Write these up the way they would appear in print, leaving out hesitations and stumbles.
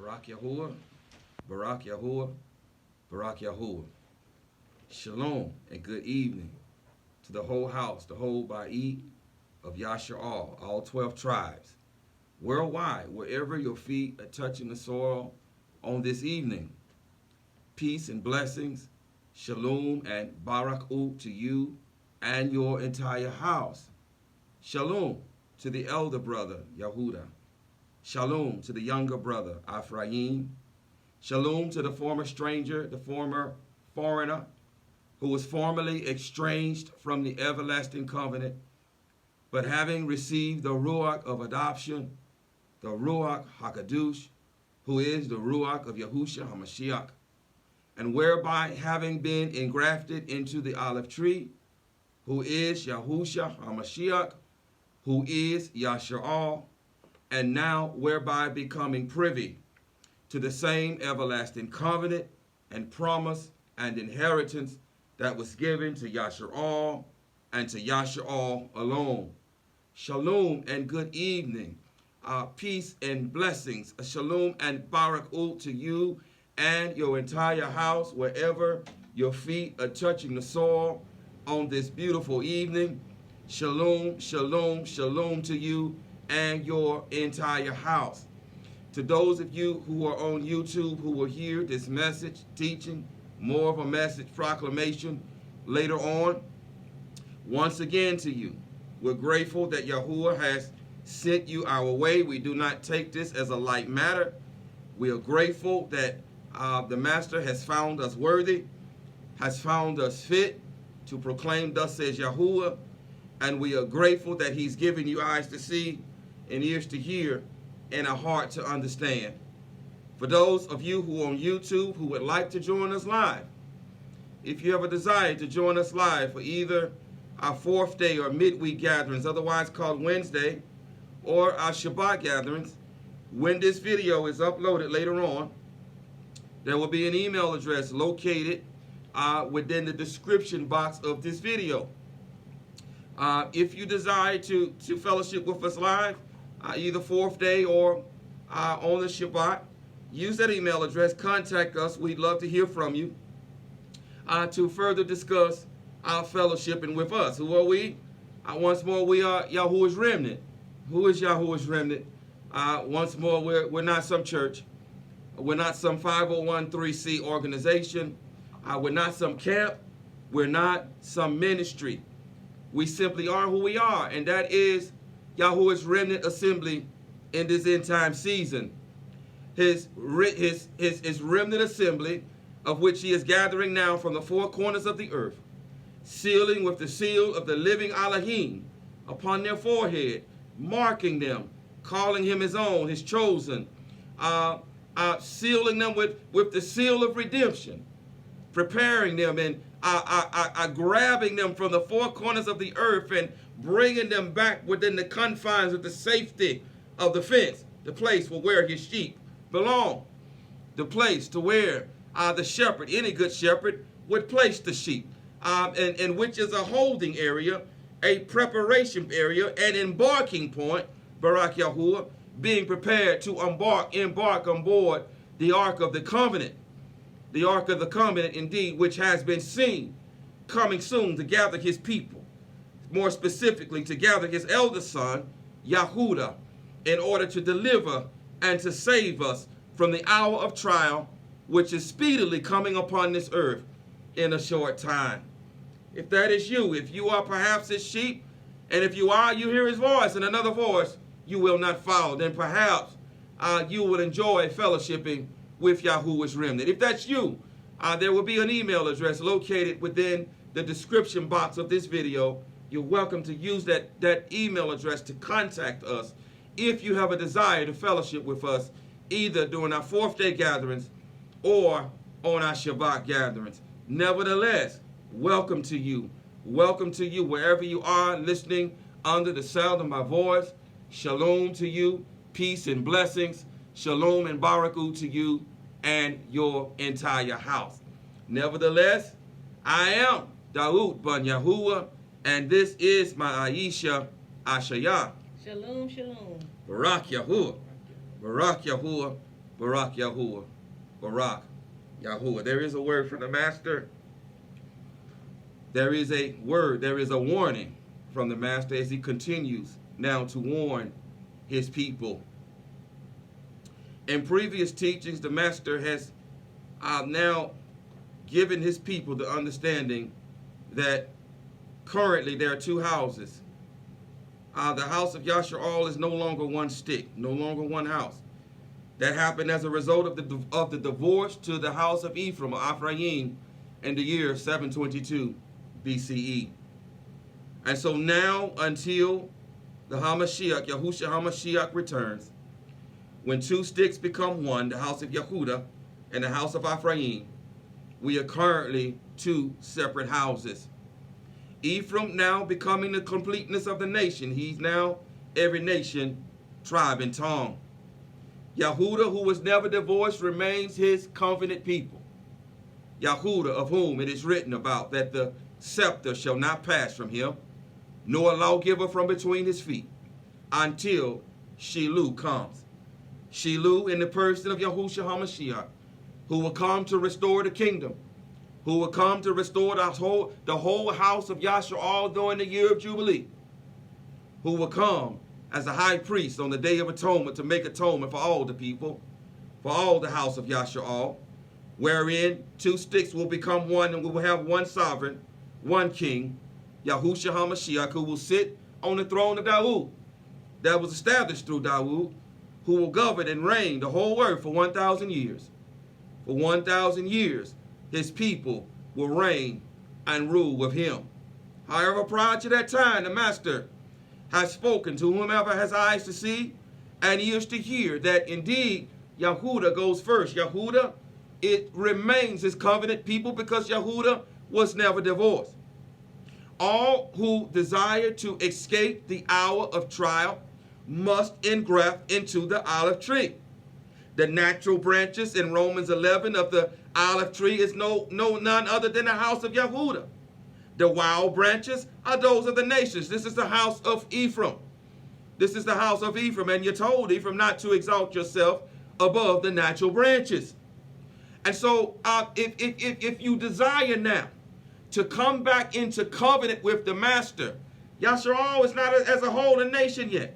Barak Yahuwah, Barak Yahuwah, Barak Yahuwah. Shalom and good evening to the whole house, the whole Ba'it of Yasha'al, all 12 tribes, worldwide, wherever your feet are touching the soil on this evening. Peace and blessings, shalom and barak'u to you and your entire house. Shalom to the elder brother, Yehuda. Shalom to the younger brother, Ephraim. Shalom to the former stranger, the former foreigner, who was formerly estranged from the everlasting covenant, but having received the Ruach of adoption, the Ruach HaKadosh, who is the Ruach of Yahushua HaMashiach, and whereby having been engrafted into the olive tree, who is Yahushua HaMashiach, who is Yasha'al, and now whereby becoming privy to the same everlasting covenant and promise and inheritance that was given to Yasha'al and to Yasha'al alone. Shalom and good evening. Peace and blessings. Shalom and barak'u to you and your entire house, wherever your feet are touching the soil on this beautiful evening. Shalom, shalom, shalom to you and your entire house. To those of you who are on YouTube who will hear this message, teaching, more of a message proclamation later on, once again to you, we're grateful that Yahuwah has sent you our way. We do not take this as a light matter. We are grateful that the Master has found us worthy, has found us fit to proclaim thus says Yahuwah, and we are grateful that he's given you eyes to see and ears to hear and a heart to understand. For those of you who are on YouTube who would like to join us live, if you have a desire to join us live for either our fourth day or midweek gatherings, otherwise called Wednesday, or our Shabbat gatherings, when this video is uploaded later on, there will be an email address located within the description box of this video. If you desire to fellowship with us live, either fourth day or on the Shabbat, use that email address, contact us. We'd love to hear from you to further discuss our fellowshipping with us. Who are we? Once more, we are Yahuwah's remnant. Who is Yahuwah's remnant? Once more, we're not some church. We're not some 501(c) organization. We're not some camp. We're not some ministry. We simply are who we are, and that is Yahuwah's remnant assembly in this end time season. His remnant assembly, of which he is gathering now from the four corners of the earth, sealing with the seal of the living Elohim upon their forehead, marking them, calling him his own, his chosen, sealing them with the seal of redemption, preparing them and grabbing them from the four corners of the earth and bringing them back within the confines of the safety of the fence, the place where his sheep belong, the place to where the shepherd, any good shepherd, would place the sheep, and which is a holding area, a preparation area, an embarking point, Barak Yahuwah, being prepared to embark on board the Ark of the Covenant. The Ark of the Covenant, indeed, which has been seen, coming soon to gather his people, more specifically to gather his eldest son, Yahudah, in order to deliver and to save us from the hour of trial, which is speedily coming upon this earth in a short time. If that is you, if you are perhaps his sheep, and if you are, you hear his voice, and another voice you will not follow, then perhaps you will enjoy fellowshipping with Yahuwah's remnant. If that's you, there will be an email address located within the description box of this video. You're welcome to use that email address to contact us if you have a desire to fellowship with us, either during our fourth day gatherings or on our Shabbat gatherings. Nevertheless, welcome to you. Welcome to you wherever you are listening under the sound of my voice. Shalom to you. Peace and blessings. Shalom and barak'u to you and your entire house. Nevertheless, I am Daoud ben Yahuwah, and this is my Aisha Ashayah. Shalom, shalom. Barak Yahuwah. Barak Yahuwah. Barak Yahuwah. Barak Yahuwah. There is a word from the Master. There is a word, there is a warning from the Master as he continues now to warn his people. In previous teachings, the Master has now given his people the understanding that currently there are two houses. The house of Yasha'al is no longer one stick, no longer one house. That happened as a result of the divorce to the house of Ephraim, or Ephraim, in the year 722 BCE. And so now, until the Hamashiach, Yahushua Hamashiach, returns, when two sticks become one, the house of Yehuda and the house of Ephraim, we are currently two separate houses. Ephraim now becoming the completeness of the nation. He's now every nation, tribe, and tongue. Yehuda, who was never divorced, remains his covenant people. Yehuda, of whom it is written about that the scepter shall not pass from him, nor a lawgiver from between his feet, until Shilu comes. Shilu in the person of Yahushua HaMashiach, who will come to restore the kingdom, who will come to restore the whole house of Yasha'al during the year of Jubilee, who will come as a high priest on the Day of Atonement to make atonement for all the people, for all the house of Yasha'al, wherein two sticks will become one, and we will have one sovereign, one king, Yahushua HaMashiach, who will sit on the throne of Dawood, that was established through Dawood, who will govern and reign the whole earth for 1,000 years. For 1,000 years, his people will reign and rule with him. However, prior to that time, the Master has spoken to whomever has eyes to see and ears to hear that indeed Yehuda goes first. Yehuda, it remains his covenant people because Yehuda was never divorced. All who desire to escape the hour of trial must engraft into the olive tree. The natural branches in Romans 11 of the olive tree is none other than the house of Yehuda. The wild branches are those of the nations. This is the house of Ephraim. This is the house of Ephraim, and you're told, Ephraim, not to exalt yourself above the natural branches. And so if you desire now to come back into covenant with the Master, Yasha'al is not as a whole a nation yet.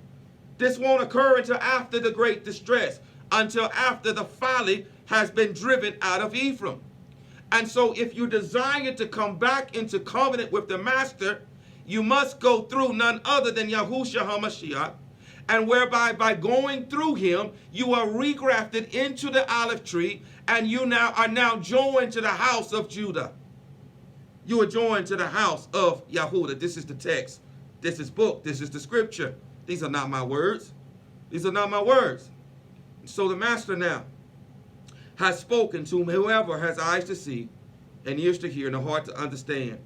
This won't occur until after the great distress, until after the folly has been driven out of Ephraim. And so if you desire to come back into covenant with the Master, you must go through none other than Yahushua HaMashiach, and whereby by going through him, you are regrafted into the olive tree, and you are now joined to the house of Judah. You are joined to the house of Yehuda. This is the text. This is book. This is the scripture. These are not my words. These are not my words. So the Master now has spoken to whoever has eyes to see and ears to hear and a heart to understand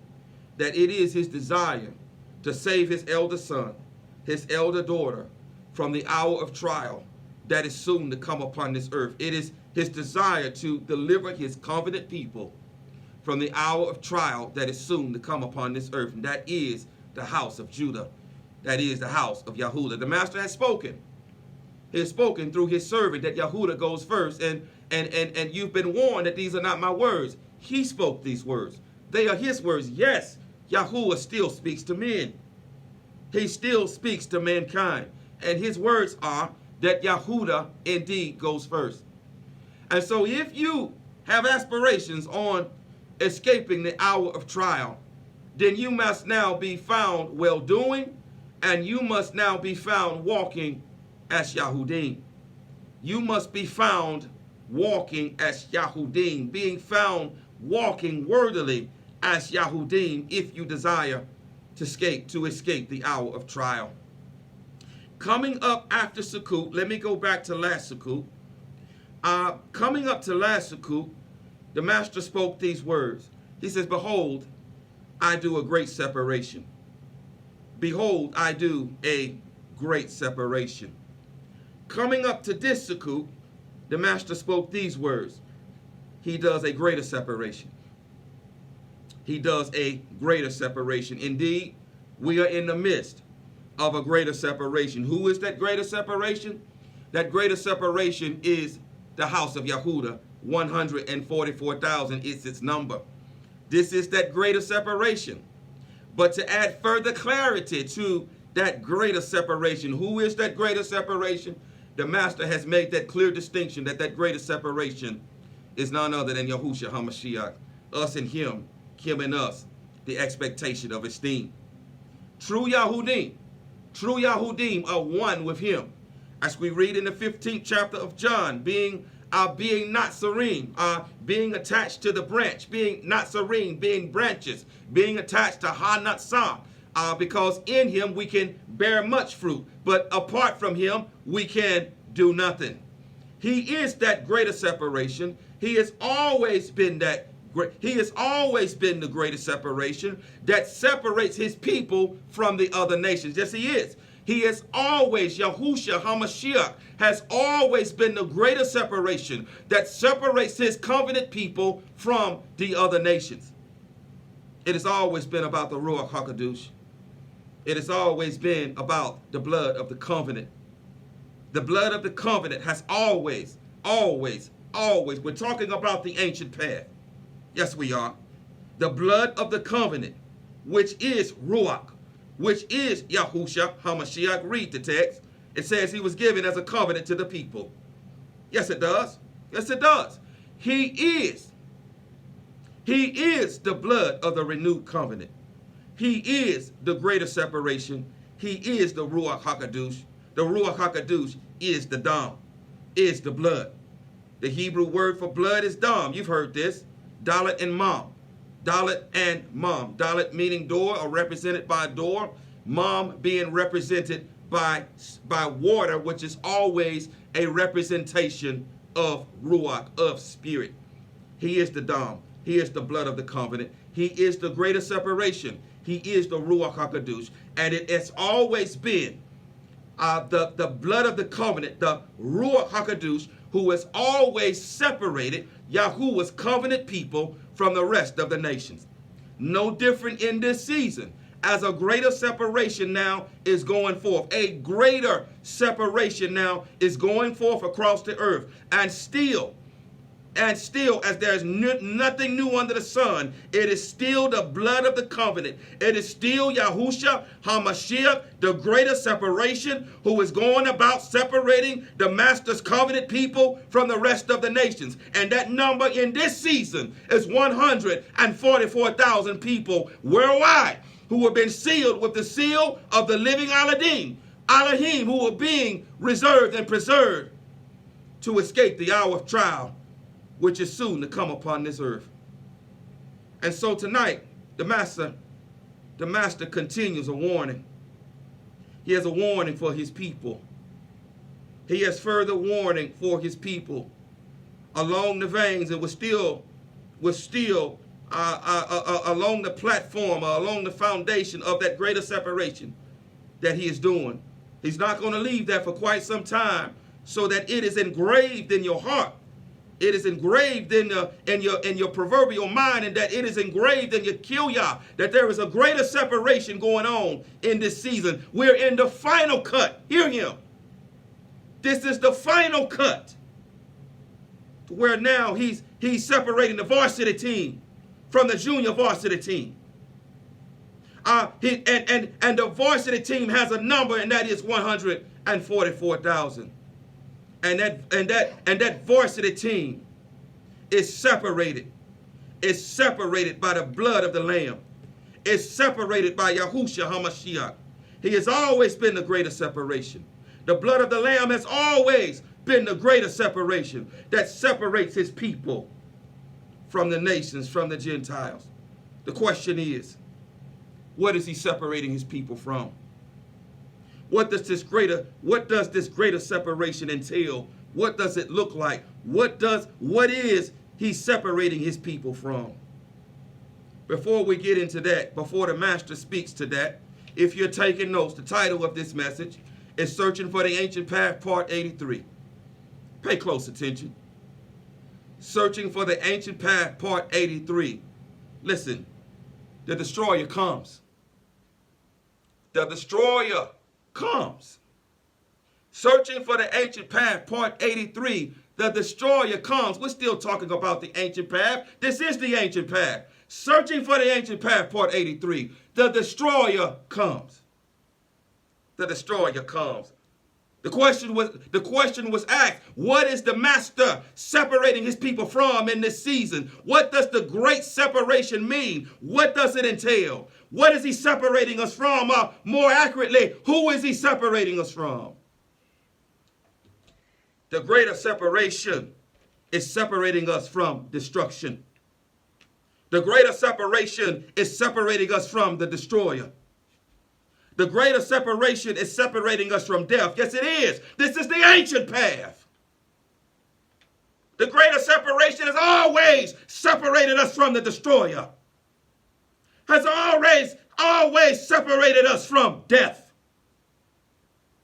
that it is his desire to save his elder son, his elder daughter, from the hour of trial that is soon to come upon this earth. It is his desire to deliver his covenant people from the hour of trial that is soon to come upon this earth. And that is the house of Judah. That is the house of Yehuda. The Master has spoken. He has spoken through his servant that Yehuda goes first. And you've been warned that these are not my words. He spoke these words. They are his words. Yes, Yahuwah still speaks to men. He still speaks to mankind. And his words are that Yehuda indeed goes first. And so if you have aspirations on escaping the hour of trial, then you must now be found well-doing, and you must now be found walking as Yahudim. You must be found walking as Yahudim, being found walking worthily as Yahudim if you desire to escape the hour of trial. Coming up after Sukkot, let me go back to last Sukkot. Coming up to last Sukkot, the Master spoke these words. He says, behold, I do a great separation. Behold, I do a great separation. Coming up to this Sukkot, the Master spoke these words. He does a greater separation. He does a greater separation. Indeed, we are in the midst of a greater separation. Who is that greater separation? That greater separation is the house of Yahudah. 144,000 is its number. This is that greater separation. But to add further clarity to that greater separation, who is that greater separation? The Master has made that clear distinction that that greater separation is none other than Yahushua HaMashiach, us and him and us, the expectation of esteem. True Yahudim are one with him. As we read in the 15th chapter of John, being Nazarene, being attached to the branch, being Nazarene, being branches, being attached to Ha-Natsah, because in him we can bear much fruit, but apart from him we can do nothing. He is that greater separation. He has always been that. He has always been the greatest separation that separates his people from the other nations. Yes, he is. He has always, Yahushua HaMashiach, has always been the greatest separation that separates his covenant people from the other nations. It has always been about the Ruach HaKadosh. It has always been about the blood of the covenant. The blood of the covenant has always, we're talking about the ancient path. Yes, we are. The blood of the covenant, which is Ruach, which is Yahushua HaMashiach. Read the text. It says he was given as a covenant to the people. Yes, it does. Yes, it does. He is the blood of the renewed covenant. He is the greater separation. He is the Ruach HaKadosh. The Ruach HaKadosh is the Dam, is the blood. The Hebrew word for blood is Dam. You've heard this. Dalet and Mom. Dalet and Mom. Dalet meaning door, or represented by a door. Mom being represented by water, which is always a representation of Ruach, of spirit. He is the Dam. He is the blood of the covenant. He is the greater separation. He is the Ruach HaKadosh. And it has always been the blood of the covenant, the Ruach HaKadosh, who has always separated Yahuwah's covenant people from the rest of the nations. No different in this season, as a greater separation now is going forth. A greater separation now is going forth across the earth. And still, as there's nothing new under the sun, it is still the blood of the covenant. It is still Yahushua HaMashiach, the greater separation, who is going about separating the Master's covenant people from the rest of the nations. And that number in this season is 144,000 people worldwide who have been sealed with the seal of the living Elohim, who are being reserved and preserved to escape the hour of trial, which is soon to come upon this earth. And so tonight, the Master continues a warning. He has a warning for his people. He has further warning for his people along the veins, and was still along the platform, or along the foundation of that greater separation that he is doing. He's not going to leave that for quite some time, so that it is engraved in your heart. It is engraved in your proverbial mind, and that it is engraved in your kilya, that there is a greater separation going on in this season. We're in the final cut. Hear him. This is the final cut, where now he's separating the varsity team from the junior varsity team. And the varsity team has a number, and that is 144,000. And that varsity team is separated. It's separated by the blood of the Lamb. It's separated by Yahushua HaMashiach. He has always been the greater separation. The blood of the Lamb has always been the greater separation that separates his people from the nations, from the Gentiles. The question is, what is he separating his people from? What does this greater separation entail? What does it look like? What is he separating his people from? Before we get into that, before the Master speaks to that, if you're taking notes, the title of this message is Searching for the Ancient Path, Part 83. Pay close attention. Searching for the Ancient Path, Part 83. Listen, the destroyer comes. The destroyer comes. Searching for the ancient path, Part 83. the destroyer comes. We're still talking about the ancient path. This is the ancient path. Searching for the ancient path, part 83. The destroyer comes. The destroyer comes. The question was asked, what is the master separating his people from in this season? What does the great separation mean? What does it entail? What is he separating us from? More accurately, who is he separating us from? The greater separation is separating us from destruction. The greater separation is separating us from the destroyer. The greater separation is separating us from death. Yes, it is. This is the ancient path. The greater separation has always separated us from the destroyer. Has always separated us from death.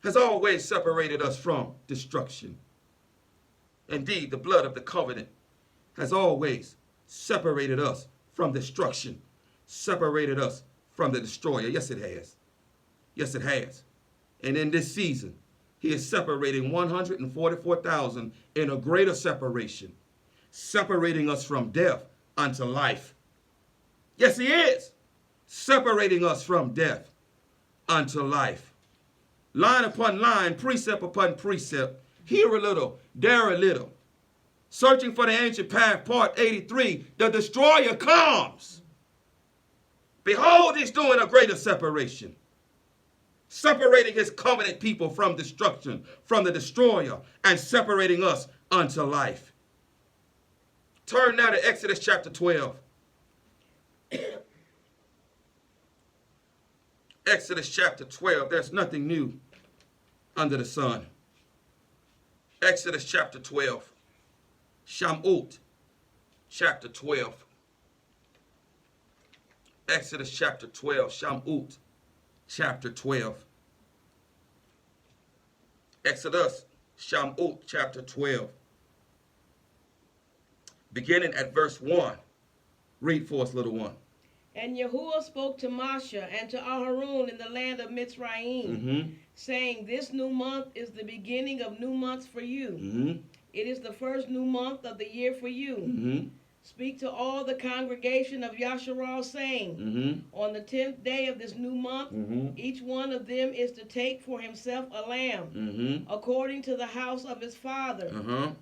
Has always separated us from destruction. Indeed, the blood of the covenant has always separated us from destruction, separated us from the destroyer. Yes, it has. Yes, it has. And in this season, he is separating 144,000 in a greater separation, separating us from death unto life. Yes, he is separating us from death unto life. Line upon line, precept upon precept, here a little, there a little. Searching for the ancient path, part 83, the destroyer comes. Behold, he's doing a greater separation. Separating his covenant people from destruction, from the destroyer, and separating us unto life. Turn now to Exodus chapter 12. Exodus chapter 12. There's nothing new under the sun. Exodus chapter 12. Shamut chapter 12. Exodus chapter 12. Shamut chapter 12. Exodus Shamut chapter 12. Beginning at verse 1. Read for us, little one. And Yahuwah spoke to Moshe and to Aharon in the land of Mitzrayim, saying, This new month is the beginning of new months for you. It is the first new month of the year for you. Speak to all the congregation of Yasharal, saying, On the 10th day of this new month, each one of them is to take for himself a lamb, according to the house of his father,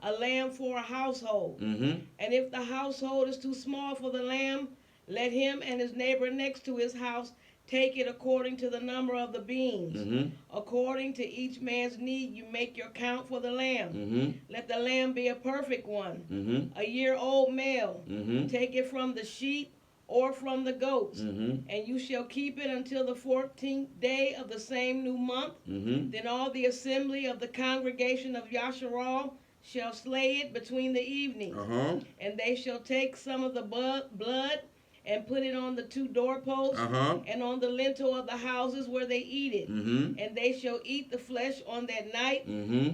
a lamb for a household. And if the household is too small for the lamb, let him and his neighbor next to his house take it according to the number of the beams. According to each man's need, you make your count for the lamb. Let the lamb be a perfect one, a year-old male. Take it from the sheep or from the goats, and you shall keep it until the 14th day of the same new month. Then all the assembly of the congregation of Yasharal shall slay it between the evenings, and they shall take some of the blood and put it on the two doorposts and on the lintel of the houses where they eat it. And they shall eat the flesh on that night,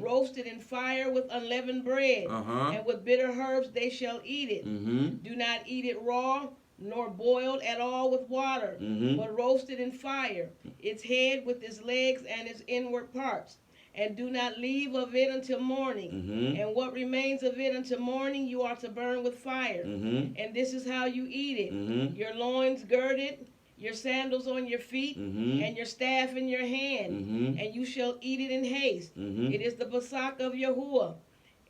roasted in fire with unleavened bread, and with bitter herbs they shall eat it. Do not eat it raw, nor boiled at all with water, but roasted in fire, its head with its legs and its inward parts. And do not leave of it until morning. And what remains of it until morning you are to burn with fire. And this is how you eat it. Your loins girded, your sandals on your feet, and your staff in your hand. And you shall eat it in haste. It is the Passover of Yahuwah.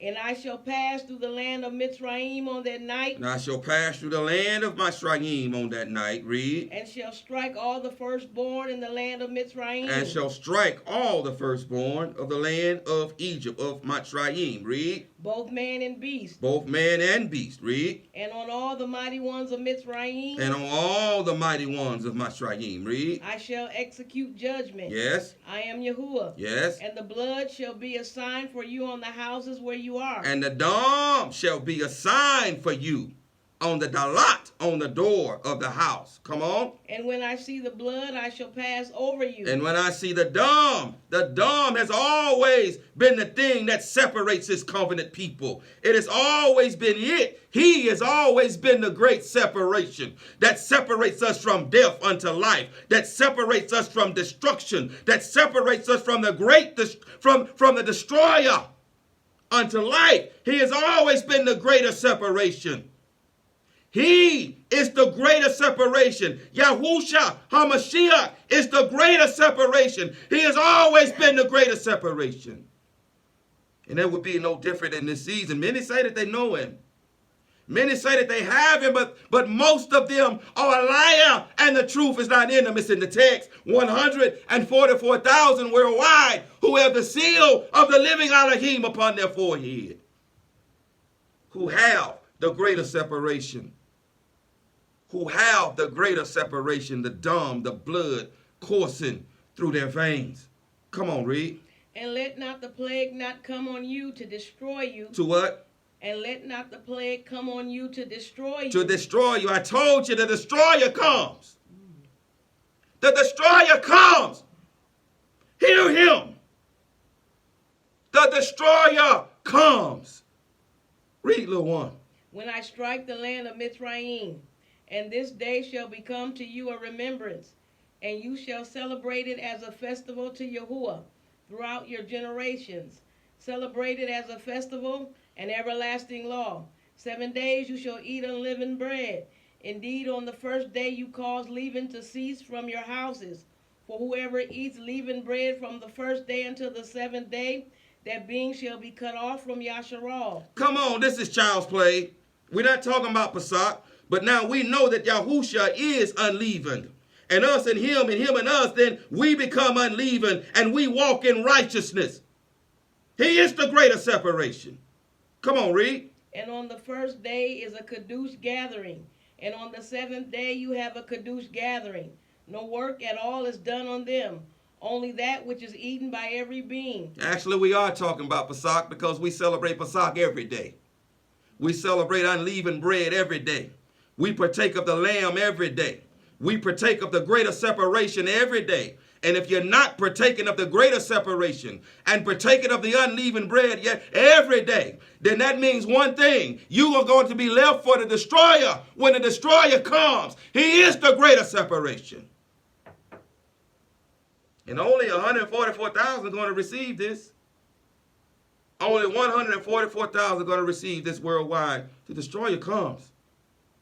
And I shall pass through the land of Mitzrayim on that night. And I shall pass through the land of Mitzrayim on that night. Read. And shall strike all the firstborn in the land of Mitzrayim. And shall strike all the firstborn of the land of Egypt, of Mitzrayim. Read. Both man and beast. Both man and beast. Read. And on all the mighty ones of Mitzrayim. And on all the mighty ones of Mitzrayim. Read. I shall execute judgment. Yes. I am Yahuwah. Yes. And the blood shall be a sign for you on the houses where you are. And the dam shall be a sign for you on the dalat, on the door of the house. Come on. And when I see the blood, I shall pass over you. And when I see the dam has always been the thing that separates his covenant people. It has always been it. He has always been the great separation that separates us from death unto life, that separates us from destruction, that separates us from the great, from the destroyer. unto life. He has always been the greater separation. He is the greater separation. Yahushua HaMashiach is the greater separation. He has always been the greater separation. And that would be no different in this season. Many say that they know him. Many say that they have him, but most of them are a liar, and the truth is not in them. It's in the text. 144,000 worldwide who have the seal of the living Elohim upon their forehead, who have the greater separation. Who have the greater separation, the dumb, the blood coursing through their veins. Come on, read. And let not the plague not come on you to destroy you. To what? And let not the plague come on you to destroy you. To destroy you. I told you the destroyer comes. The destroyer comes. Hear him. The destroyer comes. Read, little one. When I strike the land of Mitzrayim, and this day shall become to you a remembrance, and you shall celebrate it as a festival to Yahuwah throughout your generations. Celebrate it as a festival, an everlasting law. 7 days you shall eat unleavened bread. Indeed, on the first day you cause leaven to cease from your houses. For whoever eats leavened bread from the first day until the 7th day, that being shall be cut off from Yasharal. Come on, this is child's play. We're not talking about Pesach. But now we know that Yahushua is unleavened. And us and him and us, then we become unleavened and we walk in righteousness. He is the greater separation. Come on, read. And on the first day is a Kadush gathering. And on the 7th day you have a Kadush gathering. No work at all is done on them. Only that which is eaten by every being. Actually, we are talking about Pesach because we celebrate Pesach every day. We celebrate unleavened bread every day. We partake of the lamb every day. We partake of the greater separation every day. And if you're not partaking of the greater separation and partaking of the unleavened bread yet every day, then that means one thing. You are going to be left for the destroyer when the destroyer comes. He is the greater separation. And only 144,000 are going to receive this. Only 144,000 are going to receive this worldwide. The destroyer comes.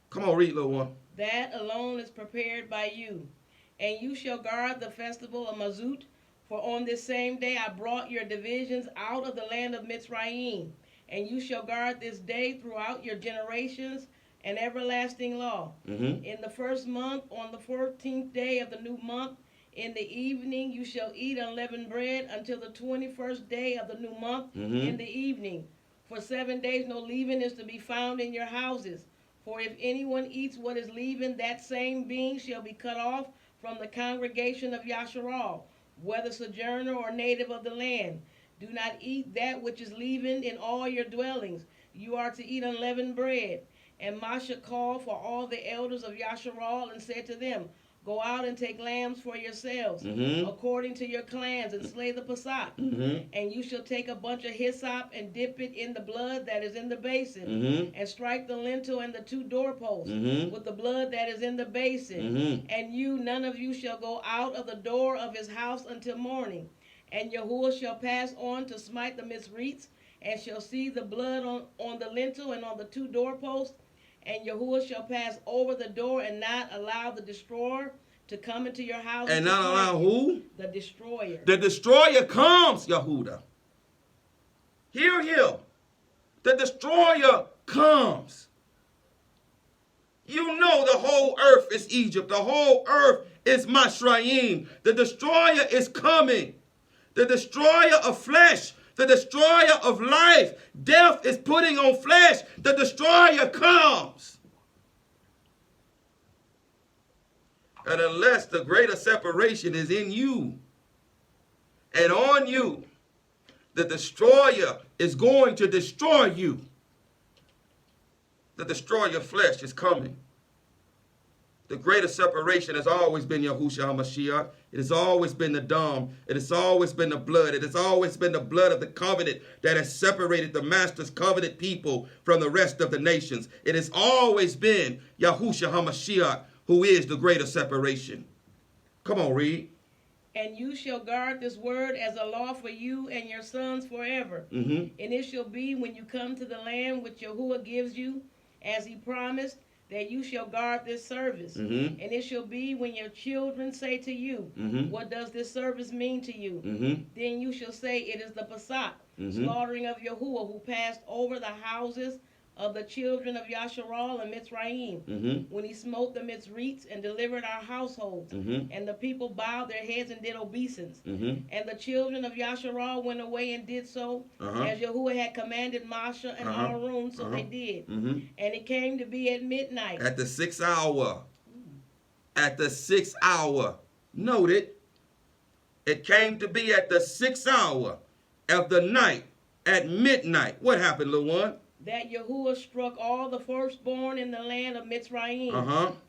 Come on, read, little one. That alone is prepared by you. And you shall guard the festival of Mazut, for on this same day I brought your divisions out of the land of Mitzrayim. And you shall guard this day throughout your generations, an everlasting law. In the first month, on the 14th day of the new month, in the evening you shall eat unleavened bread until the 21st day of the new month in the evening. For 7 days no leaven is to be found in your houses. For if anyone eats what is leavened, that same being shall be cut off from the congregation of Yasharal, whether sojourner or native of the land. Do not eat that which is leavened in all your dwellings. You are to eat unleavened bread. And Masha called for all the elders of Yasharal and said to them, Go out and take lambs for yourselves, according to your clans, and slay the Pesach. And you shall take a bunch of hyssop and dip it in the blood that is in the basin, and strike the lintel and the 2 doorposts with the blood that is in the basin. And you, none of you, shall go out of the door of his house until morning. And Yahuwah shall pass on to smite the Mizrites, and shall see the blood on the lintel and on the 2 doorposts. And Yahuwah shall pass over the door and not allow the destroyer to come into your house. And not allow who? The destroyer. The destroyer comes, Yahudah. Hear him. The destroyer comes. You know the whole earth is Egypt. The whole earth is Mashrayim. The destroyer is coming. The destroyer of flesh. The destroyer of life. Death is putting on flesh. The destroyer comes. And unless the greater separation is in you and on you, the destroyer is going to destroy you. The destroyer flesh is coming. The greater separation has always been Yahushua HaMashiach. It has always been the Dam. It has always been the blood. It has always been the blood of the covenant that has separated the master's covenant people from the rest of the nations. It has always been Yahushua HaMashiach who is the greater separation. Come on, read. And you shall guard this word as a law for you and your sons forever. Mm-hmm. And it shall be when you come to the land which Yahuwah gives you, as he promised, that you shall guard this service. Mm-hmm. And it shall be when your children say to you, Mm-hmm. what does this service mean to you? Mm-hmm. Then you shall say, it is the Passach, Mm-hmm. slaughtering of Yahuwah, who passed over the houses of the children of Yasharal and Mitzrayim, Mm-hmm. when he smote the Mitzrites and delivered our households. Mm-hmm. And the people bowed their heads and did obeisance. Mm-hmm. And the children of Yasharal went away and did so, as Yahuwah had commanded Moshe and Aaron, so they did. Mm-hmm. And it came to be at midnight. At the 6th hour. At the 6th hour. Note it. It came to be at the 6th hour of the night, at midnight. What happened, little one? That Yahuwah struck all the firstborn in the land of Mitzrayim,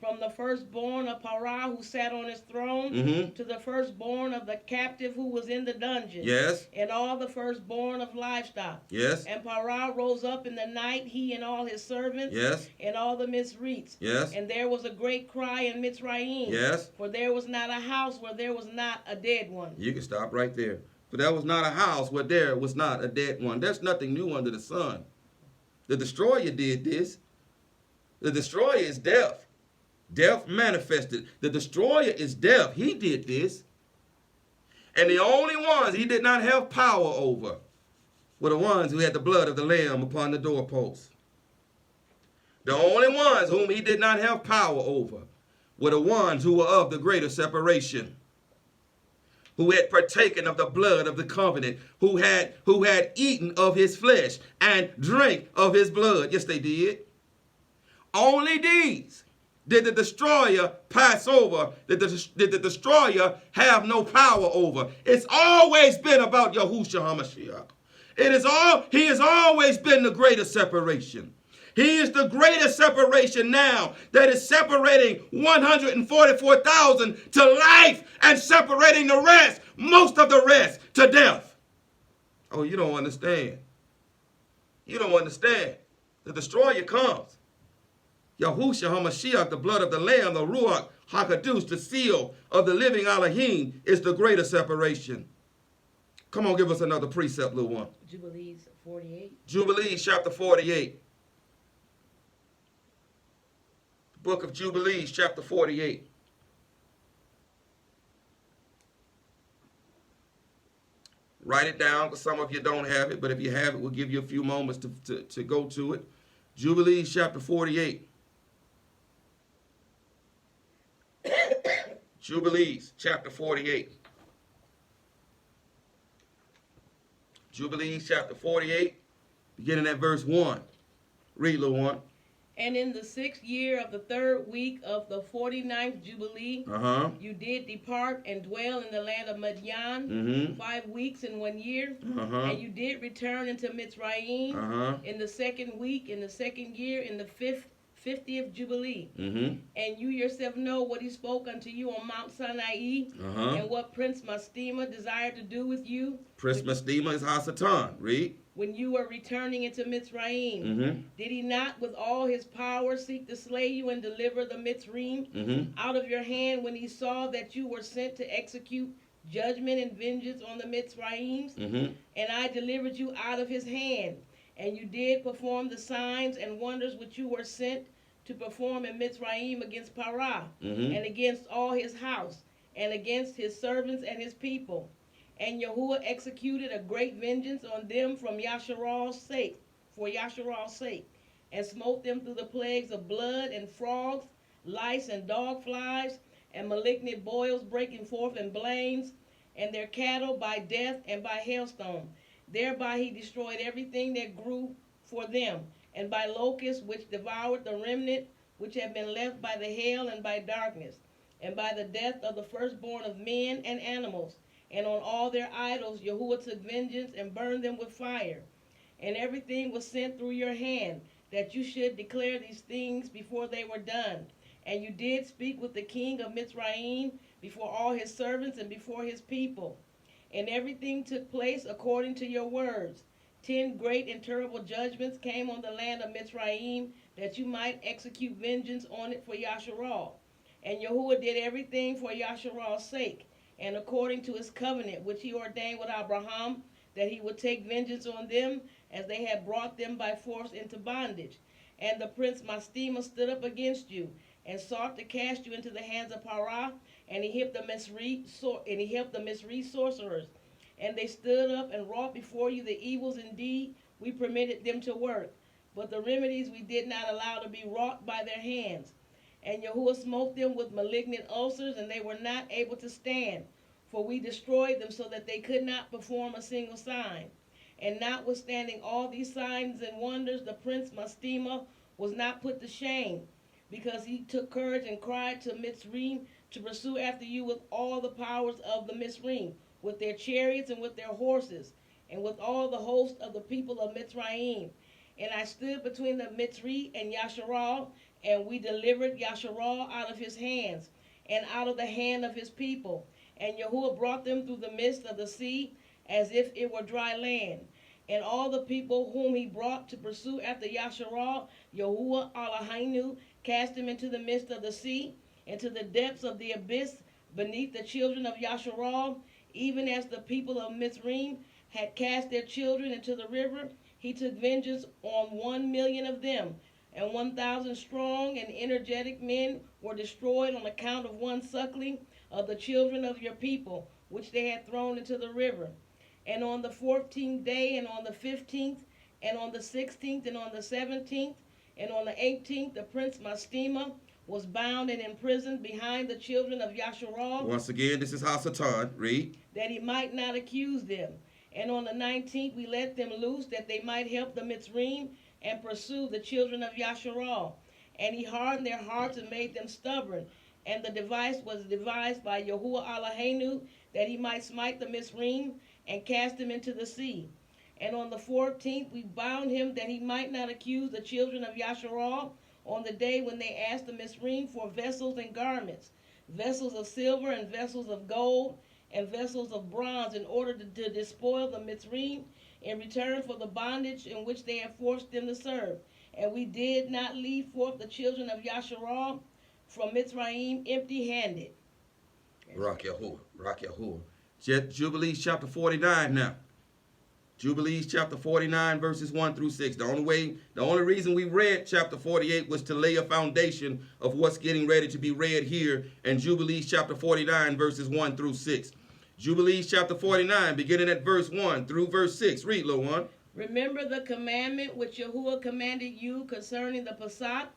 from the firstborn of Parah who sat on his throne, to the firstborn of the captive who was in the dungeon, Yes. and all the firstborn of livestock. Yes. And Parah rose up in the night, he and all his servants, Yes. and all the Mitzrites. Yes. And there was a great cry in Mitzrayim, Yes. for there was not a house where there was not a dead one. You can stop right there. For there was not a house where there was not a dead one. There's nothing new under the sun. The destroyer did this. The destroyer is death. Death manifested. The destroyer is death. He did this. And the only ones he did not have power over were the ones who had the blood of the Lamb upon the doorposts. The only ones whom he did not have power over were the ones who were of the greater separation, who had partaken of the blood of the covenant, who had eaten of his flesh and drank of his blood. Yes, they did. Only these did the destroyer pass over, did the destroyer have no power over. It's always been about Yahushua HaMashiach. He has always been the greater separation. He is the greatest separation now that is separating 144,000 to life and separating the rest, most of the rest, to death. Oh, you don't understand. You don't understand. The destroyer comes. Yahushua HaMashiach, the blood of the Lamb, the Ruach HaKadosh, the seal of the living Elohim, is the greater separation. Come on, give us another precept, little one. Jubilees 48. Jubilees chapter 48. Book of Jubilees, chapter 48. Write it down, because some of you don't have it, but if you have it, we'll give you a few moments to go to it. Jubilees, chapter 48. Jubilees, chapter 48. Jubilees, chapter 48, beginning at verse 1. Read, little one. And in the 6th year of the 3rd week of the 49th Jubilee, you did depart and dwell in the land of Midian 5 weeks and 1 year. And you did return into Mitzrayim in the 2nd week, in the 2nd year, in the 50th Jubilee. And you yourself know what he spoke unto you on Mount Sinai, and what Prince Mastema desired to do with you. Prince Mastema is Hasatan. Read. When you were returning into Mitzrayim, did he not with all his power seek to slay you and deliver the Mitzrayim out of your hand when he saw that you were sent to execute judgment and vengeance on the Mitzrayims? And I delivered you out of his hand, and you did perform the signs and wonders which you were sent to perform in Mitzrayim against Parah, and against all his house, and against his servants and his people. And Yahuwah executed a great vengeance on them from Yasharal's sake, for Yasharal's sake, and smote them through the plagues of blood and frogs, lice and dog flies, and malignant boils breaking forth in blains, and their cattle by death and by hailstone. Thereby he destroyed everything that grew for them, and by locusts which devoured the remnant which had been left by the hail and by darkness, and by the death of the firstborn of men and animals. And on all their idols Yahuwah took vengeance and burned them with fire. And everything was sent through your hand, that you should declare these things before they were done. And you did speak with the king of Mitzrayim before all his servants and before his people. And everything took place according to your words. 10 great and terrible judgments came on the land of Mitzrayim, that you might execute vengeance on it for Yasharal. And Yahuwah did everything for Yasharal's sake. and according to his covenant, which he ordained with Abraham, that he would take vengeance on them, as they had brought them by force into bondage. And the prince Mastema stood up against you, and sought to cast you into the hands of Parah, and he helped the Misri sorcerers. And they stood up and wrought before you the evils indeed we permitted them to work, but the remedies we did not allow to be wrought by their hands. And Yahuwah smote them with malignant ulcers, and they were not able to stand, for we destroyed them so that they could not perform a single sign. And notwithstanding all these signs and wonders, the prince Mastema was not put to shame, because he took courage and cried to Mitzrayim to pursue after you with all the powers of the Mitzrayim, with their chariots and with their horses, and with all the host of the people of Mitzrayim. And I stood between the Mitzri and Yasharal, and we delivered Yasharal out of his hands, and out of the hand of his people. And Yahuwah brought them through the midst of the sea, as if it were dry land. And all the people whom he brought to pursue after Yasharal, Yahuwah Eloheinu cast him into the midst of the sea, into the depths of the abyss, beneath the children of Yasharal, even as the people of Mitzrayim had cast their children into the river. He took vengeance on 1,000,000 of them, and 1,000 strong and energetic men were destroyed on account of one suckling of the children of your people, which they had thrown into the river. And on the 14th day, and on the 15th, and on the 16th, and on the 17th, and on the 18th, the prince Mastema was bound and imprisoned behind the children of Yasharal. Once again, this is Hasatan. Read. That he might not accuse them. And on the 19th, we let them loose, that they might help the Mitzrayim and pursue the children of Yasharal. And he hardened their hearts and made them stubborn. And the device was devised by Yahuwah Eloheinu, that he might smite the Mitzrayim and cast them into the sea. And on the 14th, we bound him, that he might not accuse the children of Yasharal, on the day when they asked the Mitzrayim for vessels and garments, vessels of silver and vessels of gold and vessels of bronze, in order to despoil the Mitzrayim in return for the bondage in which they had forced them to serve. And we did not leave forth the children of Yasharal from Mitzrayim empty-handed. Barak Yahuwah. Barak Yahuwah. Jubilees chapter 49 now. Jubilees chapter 49 verses 1 through 6. The only reason we read chapter 48 was to lay a foundation of what's getting ready to be read here in Jubilees chapter 49 verses 1 through 6. Jubilees chapter 49 beginning at verse 1 through verse 6. Read, little one. Remember the commandment which Yahuwah commanded you concerning the Pesach,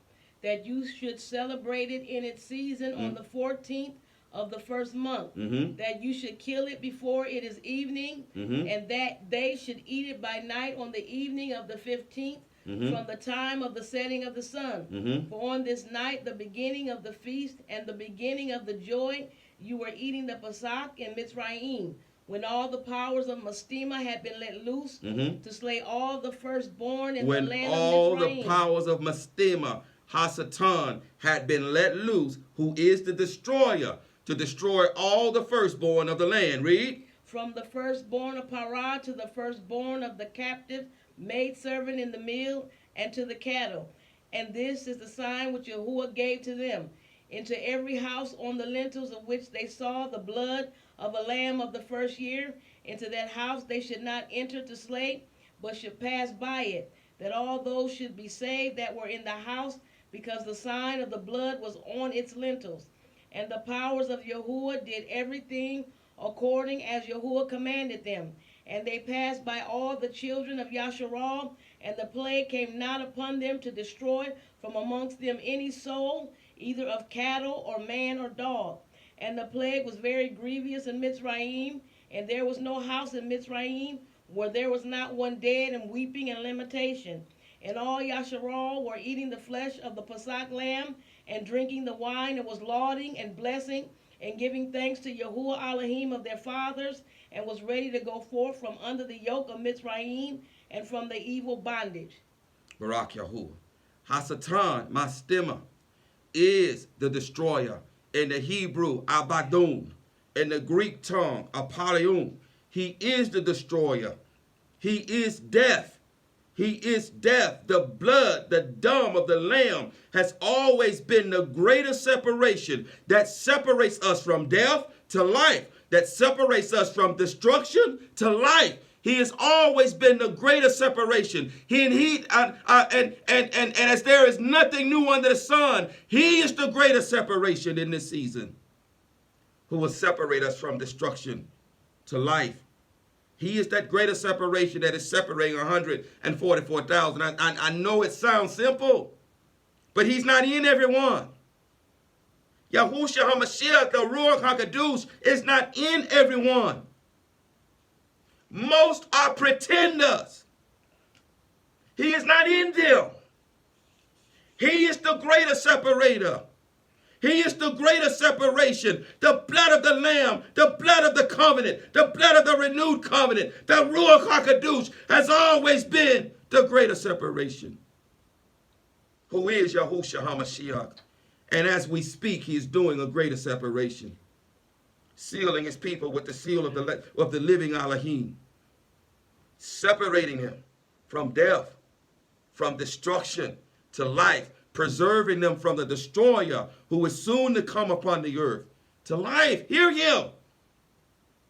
that you should celebrate it in its season on the 14th of the first month, that you should kill it before it is evening, and that they should eat it by night on the evening of the 15th, from the time of the setting of the sun. For on this night, the beginning of the feast and the beginning of the joy, you were eating the Pesach in Mitzrayim, when all the powers of Mastema had been let loose to slay all the firstborn in the land of Mitzrayim. When all the powers of Mastema, Hasatan, had been let loose, who is the destroyer, to destroy all the firstborn of the land. Read. From the firstborn of Parah to the firstborn of the captive maidservant in the mill, and to the cattle. And this is the sign which Yahuwah gave to them. Into every house on the lintels of which they saw the blood of a lamb of the first year, into that house they should not enter to slay, but should pass by it, that all those should be saved that were in the house, because the sign of the blood was on its lintels. And the powers of Yahuwah did everything according as Yahuwah commanded them. And they passed by all the children of Yasharal, and the plague came not upon them to destroy from amongst them any soul, either of cattle or man or dog. And the plague was very grievous in Mitzrayim, and there was no house in Mitzrayim where there was not one dead, and weeping and lamentation. And all Yasharal were eating the flesh of the Pesach lamb, and drinking the wine, and was lauding and blessing and giving thanks to Yahuwah Elohim of their fathers, and was ready to go forth from under the yoke of Mitzrayim and from the evil bondage. Barak Yahuwah. Hasatan, Mastema, is the destroyer. In the Hebrew, Abaddon. In the Greek tongue, Apollyon. He is the destroyer. He is death. He is death. The blood, the dung of the lamb has always been the greatest separation that separates us from death to life. that separates us from destruction to life. He has always been the greatest separation. And as there is nothing new under the sun, he is the greatest separation in this season, who will separate us from destruction to life. He is that greater separation that is separating 144,000. I know it sounds simple, but he's not in everyone. Yahushua HaMashiach, the Ruach HaKadosh, is not in everyone. Most are pretenders. He is not in them. He is the greater separator. He is the greater separation. The blood of the Lamb, the blood of the covenant, the blood of the renewed covenant, the Ruach HaKadosh has always been the greater separation, who is Yahushua HaMashiach. And as we speak, he is doing a greater separation, sealing his people with the seal of the living Elohim, separating him from death, from destruction to life, preserving them from the destroyer who is soon to come upon the earth to life. Hear him.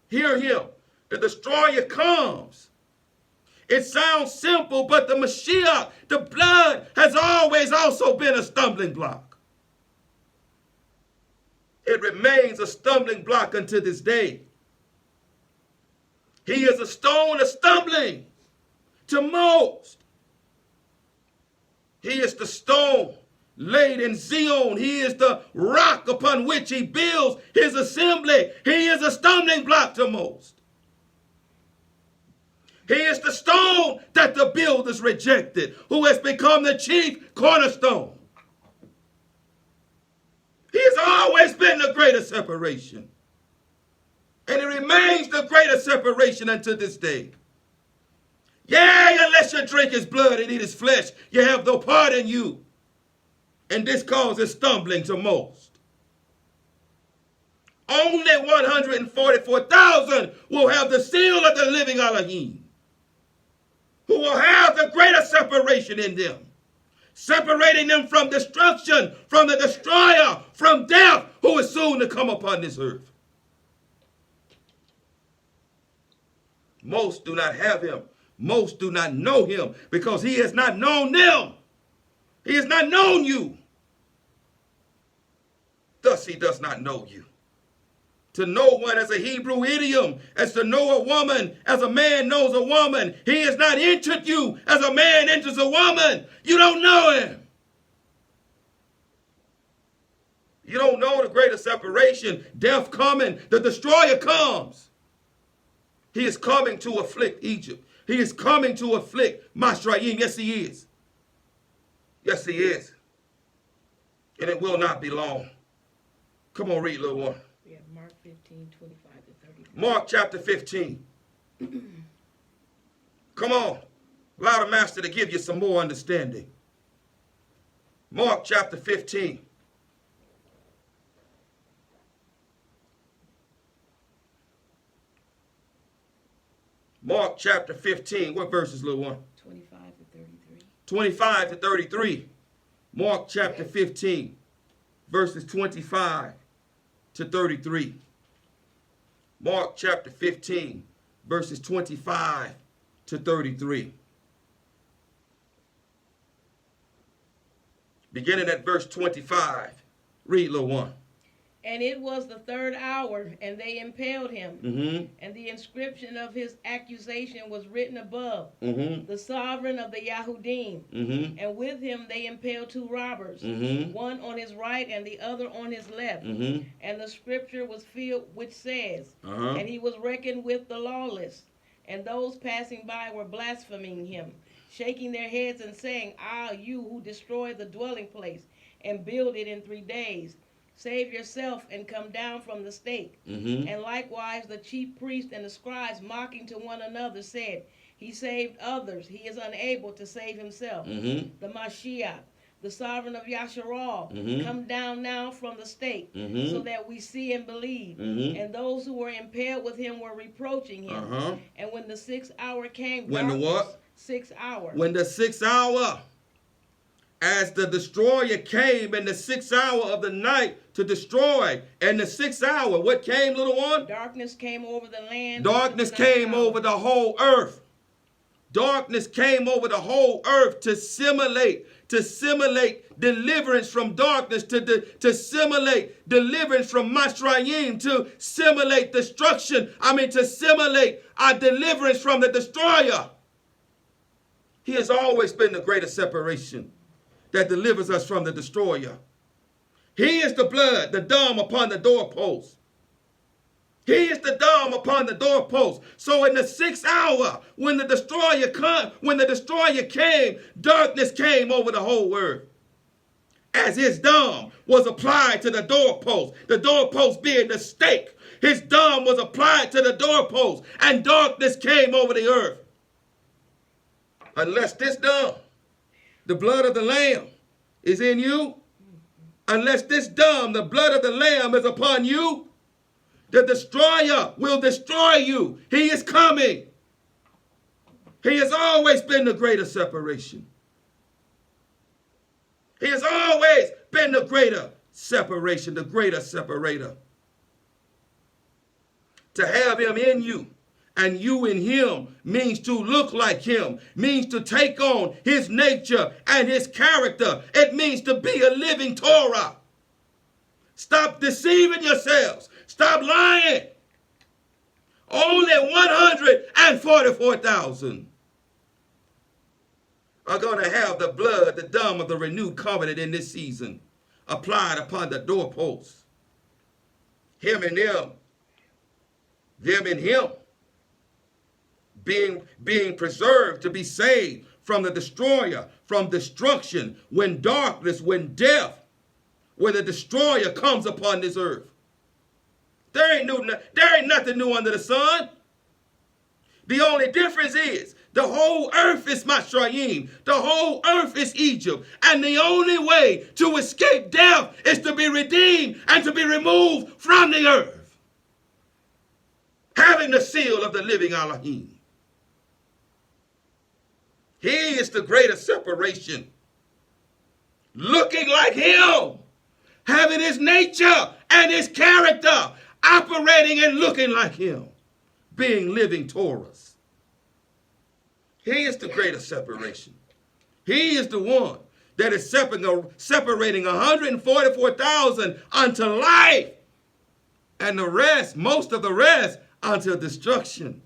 Hear him. The destroyer comes. It sounds simple, but the Mashiach, the blood, has always also been a stumbling block. It remains a stumbling block unto this day. He is a stone of stumbling to most. He is the stone laid in Zion. He is the rock upon which he builds his assembly. He is a stumbling block to most. He is the stone that the builders rejected, who has become the chief cornerstone. He has always been the greater separation. And it remains the greater separation unto this day. Yea, unless you drink his blood and eat his flesh, you have no part in you. And this causes stumbling to most. Only 144,000 will have the seal of the living Elohim, who will have the greater separation in them, separating them from destruction, from the destroyer, from death, who is soon to come upon this earth. Most do not have him. Most do not know him because he has not known them. He has not known you. Thus he does not know you. To know one as a Hebrew idiom, as to know a woman, as a man knows a woman. He has not entered you as a man enters a woman. You don't know him. You don't know the greater separation. Death coming. The destroyer comes. He is coming to afflict Egypt. He is coming to afflict Masrayim. Yes, he is. Yes, he is. And it will not be long. Come on, read, little one. Yeah, Mark 15, 25 to 30. Mark chapter 15. Come on. Allow the master to give you some more understanding. Mark chapter 15. Mark chapter 15. What verses, little one? 25 to 33. 25 to 33. Mark chapter 15, verses 25 to 33. Mark chapter 15, verses 25 to 33. Beginning at verse 25. Read, little one. And it was the third hour, and they impaled him. Mm-hmm. And the inscription of his accusation was written above, Mm-hmm. the sovereign of the Yahudim. Mm-hmm. And with him they impaled two robbers, Mm-hmm. one on his right and the other on his left. Mm-hmm. And the scripture was filled, which says, Uh-huh. and he was reckoned with the lawless. And those passing by were blaspheming him, shaking their heads and saying, Ah, you who destroy the dwelling place and build it in 3 days, save yourself and come down from the stake. Mm-hmm. And likewise the chief priests and the scribes, mocking to one another, said, He saved others, he is unable to save himself. Mm-hmm. The Mashiach, the sovereign of Yasharal, Mm-hmm. come down now from the stake, Mm-hmm. so that we see and believe. Mm-hmm. And those who were impaled with him were reproaching him. Uh-huh. And when the 6th hour came, When the what? 6th hour. When the 6th hour As the destroyer came in the 6th hour of the night to destroy. And the 6th hour, what came, little one? Darkness came over the land. Darkness came over the whole earth. Darkness came over the whole earth to simulate deliverance from darkness, to simulate deliverance from Masrayim, to simulate destruction. To simulate our deliverance from the destroyer. He has always been the greatest separation that delivers us from the destroyer. He is the blood, the dam upon the doorpost. He is the dam upon the doorpost. So in the 6th hour, when the destroyer came, darkness came over the whole earth. As his dam was applied to the doorpost being the stake, his dam was applied to the doorpost, and darkness came over the earth. Unless this dam, the blood of the Lamb, is in you, unless this dam, the blood of the Lamb, is upon you, the destroyer will destroy you. He is coming. He has always been the greater separation. He has always been the greater separation, the greater separator. To have him in you and you in him means to look like him, means to take on his nature and his character. It means to be a living Torah. Stop deceiving yourselves. Stop lying. Only 144,000 are going to have the blood, the dam of the renewed covenant in this season applied upon the doorposts. Him and them and him, being preserved to be saved from the destroyer, from destruction, when darkness, when death, when the destroyer comes upon this earth. There ain't nothing new under the sun. The only difference is the whole earth is Masrayim. The whole earth is Egypt. And the only way to escape death is to be redeemed and to be removed from the earth, having the seal of the living Elohim. He is the greater separation. Looking like him, having his nature and his character, operating and looking like him, being living Torahs. He is the greater separation. He is the one that is separating 144,000 unto life, and the rest, most of the rest, unto destruction.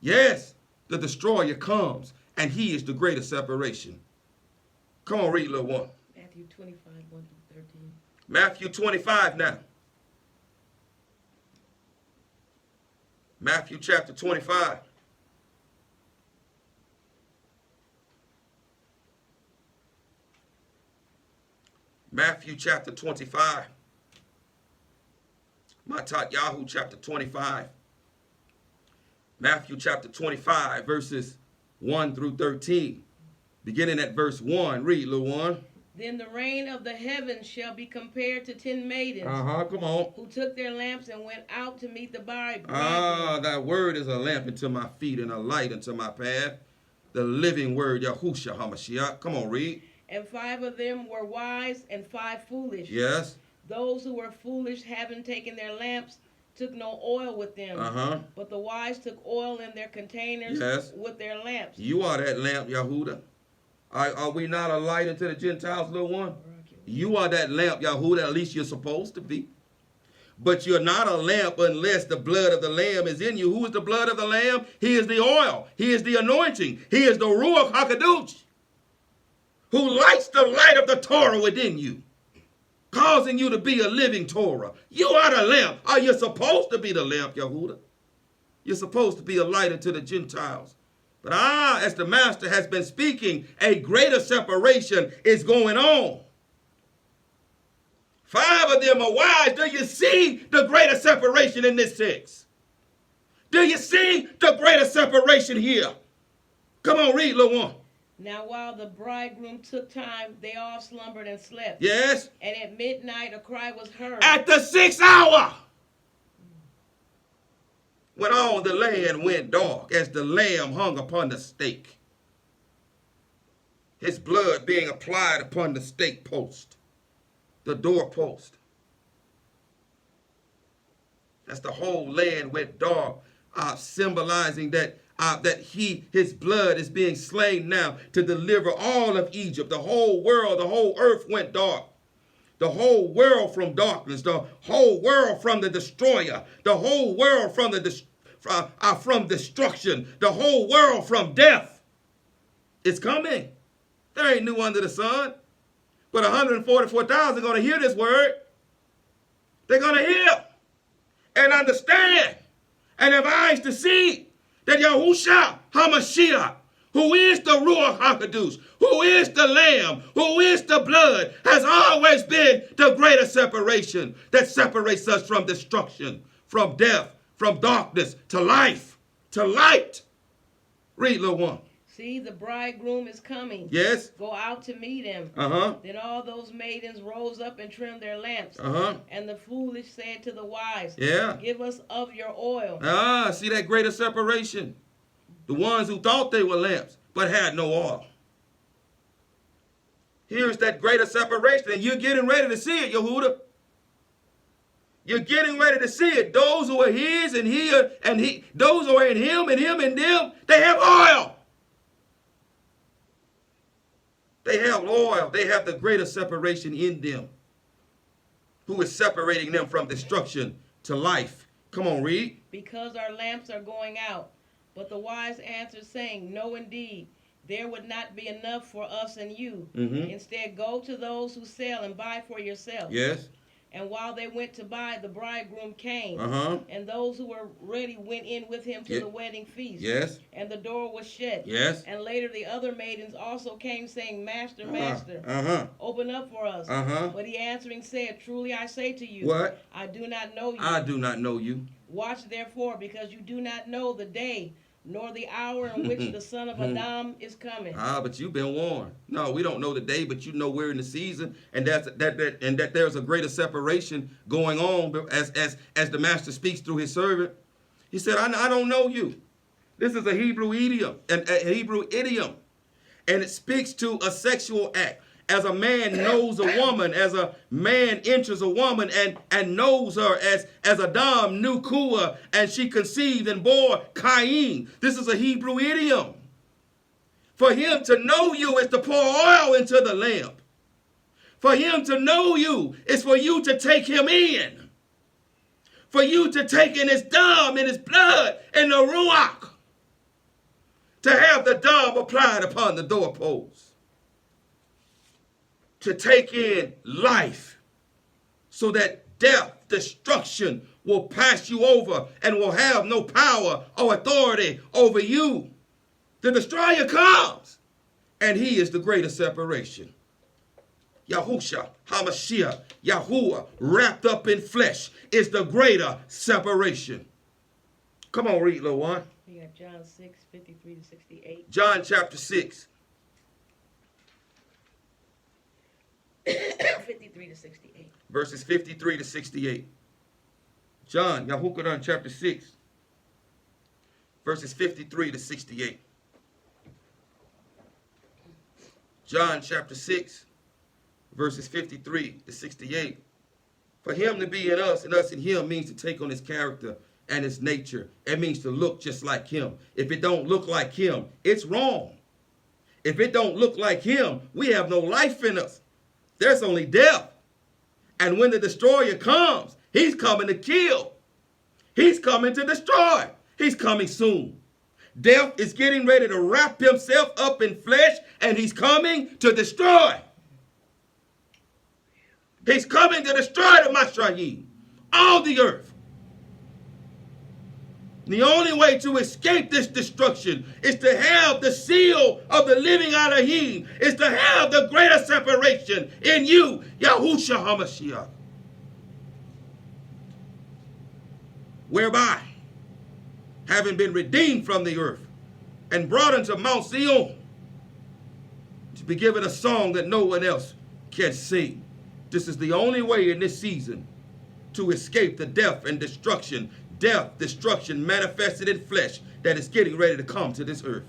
Yes, the destroyer comes, and he is the greater separation. Come on, read, little one. Matthew 25, 1 through 13. Matthew 25 now. Matthew chapter 25. Matthew chapter 25. Matat Yahu chapter 25. Matthew chapter 25, verses 1 through 13. Beginning at verse 1. Read, little one. Then the reign of the heavens shall be compared to 10 maidens. Come on. Who took their lamps and went out to meet the bridegroom. That word is a lamp unto my feet and a light unto my path. The living word, Yahushua HaMashiach. Come on, read. And 5 of them were wise and 5 foolish. Yes. Those who were foolish, having taken their lamps, took no oil with them. But the wise took oil in their containers with their lamps. You are that lamp, Yahudah. Are we not a light unto the Gentiles, little one? You are that lamp, Yahudah, at least you're supposed to be. But you're not a lamp unless the blood of the Lamb is in you. Who is the blood of the Lamb? He is the oil. He is the anointing. He is the Ruach HaKadosh, who lights the light of the Torah within you, causing you to be a living Torah. You are the lamp. Are you supposed to be the lamp, Yahudah? You're supposed to be a light unto the Gentiles. But as the Master has been speaking, a greater separation is going on. 5 of them are wise. Do you see the greater separation in this 6? Do you see the greater separation here? Come on, read, little one. Now while the bridegroom took time, they all slumbered and slept. Yes. And at midnight a cry was heard. At the 6th hour, when all the land went dark, as the lamb hung upon the stake. His blood being applied upon the stake post, the doorpost. That's the whole land went dark, symbolizing that his blood is being slain now to deliver all of Egypt. The whole world, the whole earth went dark. The whole world from darkness, the whole world from the destroyer, the whole world from destruction, the whole world from death. It's coming. There ain't new under the sun. But 144,000 are going to hear this word. They're going to hear and understand and have eyes to see that Yahushua HaMashiach, who is the Ruach HaKadosh, who is the Lamb, who is the blood, has always been the greater separation that separates us from destruction, from death, from darkness, to life, to light. Read, little one. See, the bridegroom is coming. Yes. Go out to meet him. Then all those maidens rose up and trimmed their lamps. And the foolish said to the wise, give us of your oil. See that greater separation? The ones who thought they were lamps, but had no oil. Here's that greater separation, and you're getting ready to see it, Yehuda. You're getting ready to see it. Those who are his and those who are in him and them, they have oil. They have oil. They have the greater separation in them. Who is separating them from destruction to life? Come on, read. Because our lamps are going out. But the wise answered, saying, no, indeed, there would not be enough for us and you. Instead, go to those who sell and buy for yourself. Yes. And while they went to buy, the bridegroom came. And those who were ready went in with him to the wedding feast. Yes. And the door was shut. Yes. And later the other maidens also came, saying, Master, Master, open up for us. But he answering said, truly I say to you, what? I do not know you. I do not know you. Watch therefore, because you do not know the day nor the hour in which the Son of Adam is coming. But you've been warned. No, we don't know the day, but you know we're in the season, and that there's a greater separation going on as the Master speaks through his servant. He said, I don't know you. This is a Hebrew idiom, and it speaks to a sexual act. As a man knows a woman, as a man enters a woman and knows her, as Adam knew Kua, and she conceived and bore Cain. This is a Hebrew idiom. For him to know you is to pour oil into the lamp. For him to know you is for you to take him in. For you to take in his dam, in his blood, in the ruach. To have the dam applied upon the doorpost. To take in life so that death, destruction will pass you over and will have no power or authority over you. The destroyer comes, and he is the greater separation. Yahushua, HaMashiach, Yahuwah, wrapped up in flesh, is the greater separation. Come on, read, little one. We got John 6, 53 to 68. John chapter 6. 53 to 68. Verses 53 to 68. John, Yahuwah chapter 6. Verses 53 to 68. John chapter 6. Verses 53 to 68. For him to be in us and us in him means to take on his character and his nature. It means to look just like him. If it don't look like him, it's wrong. If it don't look like him, we have no life in us. There's only death. And when the destroyer comes, he's coming to kill. He's coming to destroy. He's coming soon. Death is getting ready to wrap himself up in flesh, and he's coming to destroy. He's coming to destroy the Mashrayim, all the earth. The only way to escape this destruction is to have the seal of the living Elohim, is to have the greater separation in you, Yahushua HaMashiach. Whereby, having been redeemed from the earth and brought into Mount Zion, to be given a song that no one else can sing. This is the only way in this season to escape the death and destruction manifested in flesh that is getting ready to come to this earth.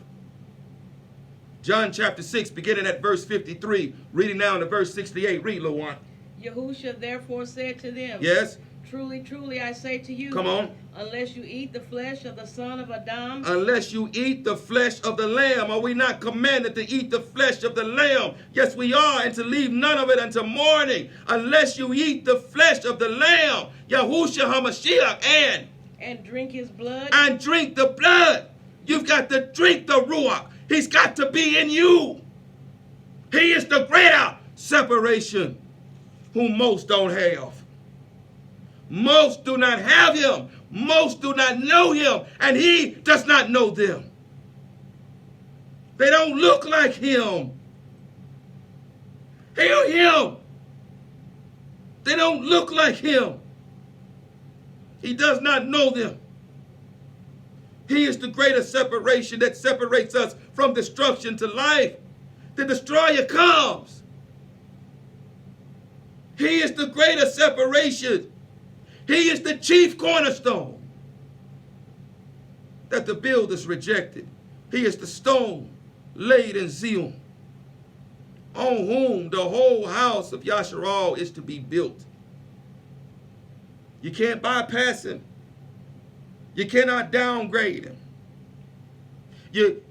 John chapter 6, beginning at verse 53, reading down to verse 68. Read, little one. Yahushua therefore said to them, Yes. Truly, truly, I say to you, Come on. unless you eat the flesh of the son of Adam, Unless you eat the flesh of the lamb. Are we not commanded to eat the flesh of the lamb? Yes, we are, and to leave none of it until morning. Unless you eat the flesh of the lamb, Yahushua HaMashiach, and drink his blood, and drink the blood. You've got to drink the Ruach. He's got to be in you. He is the greater separation whom most don't have. Most do not have him. Most do not know him, and he does not know them. They don't look like him. Hear him. They don't look like him. He does not know them. He is the greater separation that separates us from destruction to life. The destroyer comes. He is the greater separation. He is the chief cornerstone that the builders rejected. He is the stone laid in Zion, on whom the whole house of Yasharal is to be built. You can't bypass him. You cannot downgrade him. You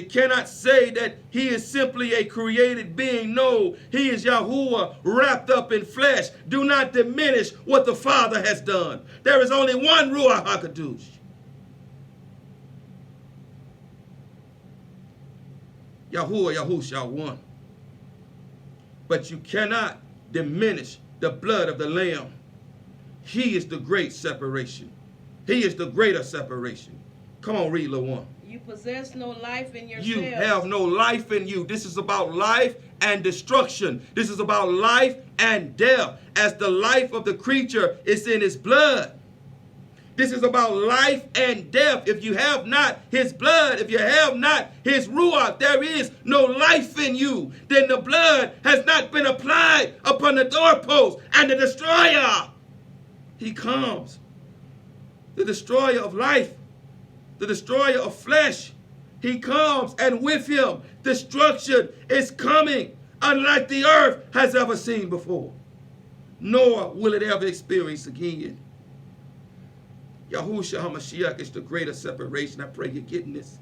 cannot say that he is simply a created being. No, he is Yahuwah wrapped up in flesh. Do not diminish what the Father has done. There is only one Ruach HaKadosh. Yahuwah, Yahushua, one. But you cannot diminish the blood of the Lamb. He is the great separation. He is the greater separation. Come on, read, little one. You possess no life in yourselves. You have no life in you. This is about life and destruction. This is about life and death. As the life of the creature is in his blood. This is about life and death. If you have not his blood, if you have not his Ruach, there is no life in you. Then the blood has not been applied upon the doorpost. And the destroyer, he comes. The destroyer of life. The destroyer of flesh. He comes, and with him, destruction is coming, unlike the earth has ever seen before, nor will it ever experience again. Yahushua HaMashiach is the greater separation. I pray you're getting this.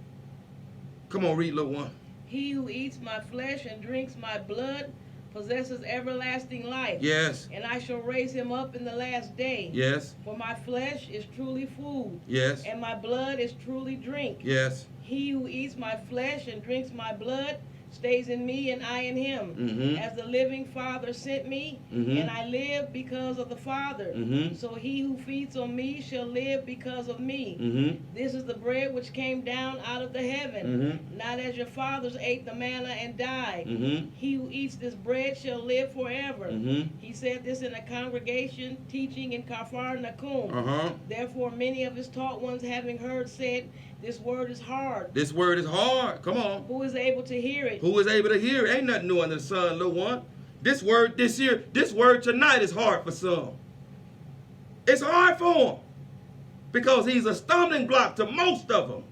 Come on, read, little one. He who eats my flesh and drinks my blood possesses everlasting life. Yes. And I shall raise him up in the last day. Yes. For my flesh is truly food. Yes. And my blood is truly drink. Yes. He who eats my flesh and drinks my blood stays in me and I in him. As the living Father sent me, and I live because of the Father. So he who feeds on me shall live because of me. This is the bread which came down out of the heaven, not as your fathers ate the manna and died. He who eats this bread shall live forever. He said this in a congregation teaching in Capharnaum. Therefore many of his taught ones, having heard, said, this word is hard. This word is hard. Come on. Who is able to hear it? Who is able to hear it? Ain't nothing new under the sun, little one. This word tonight is hard for some. It's hard for them because he's a stumbling block to most of them.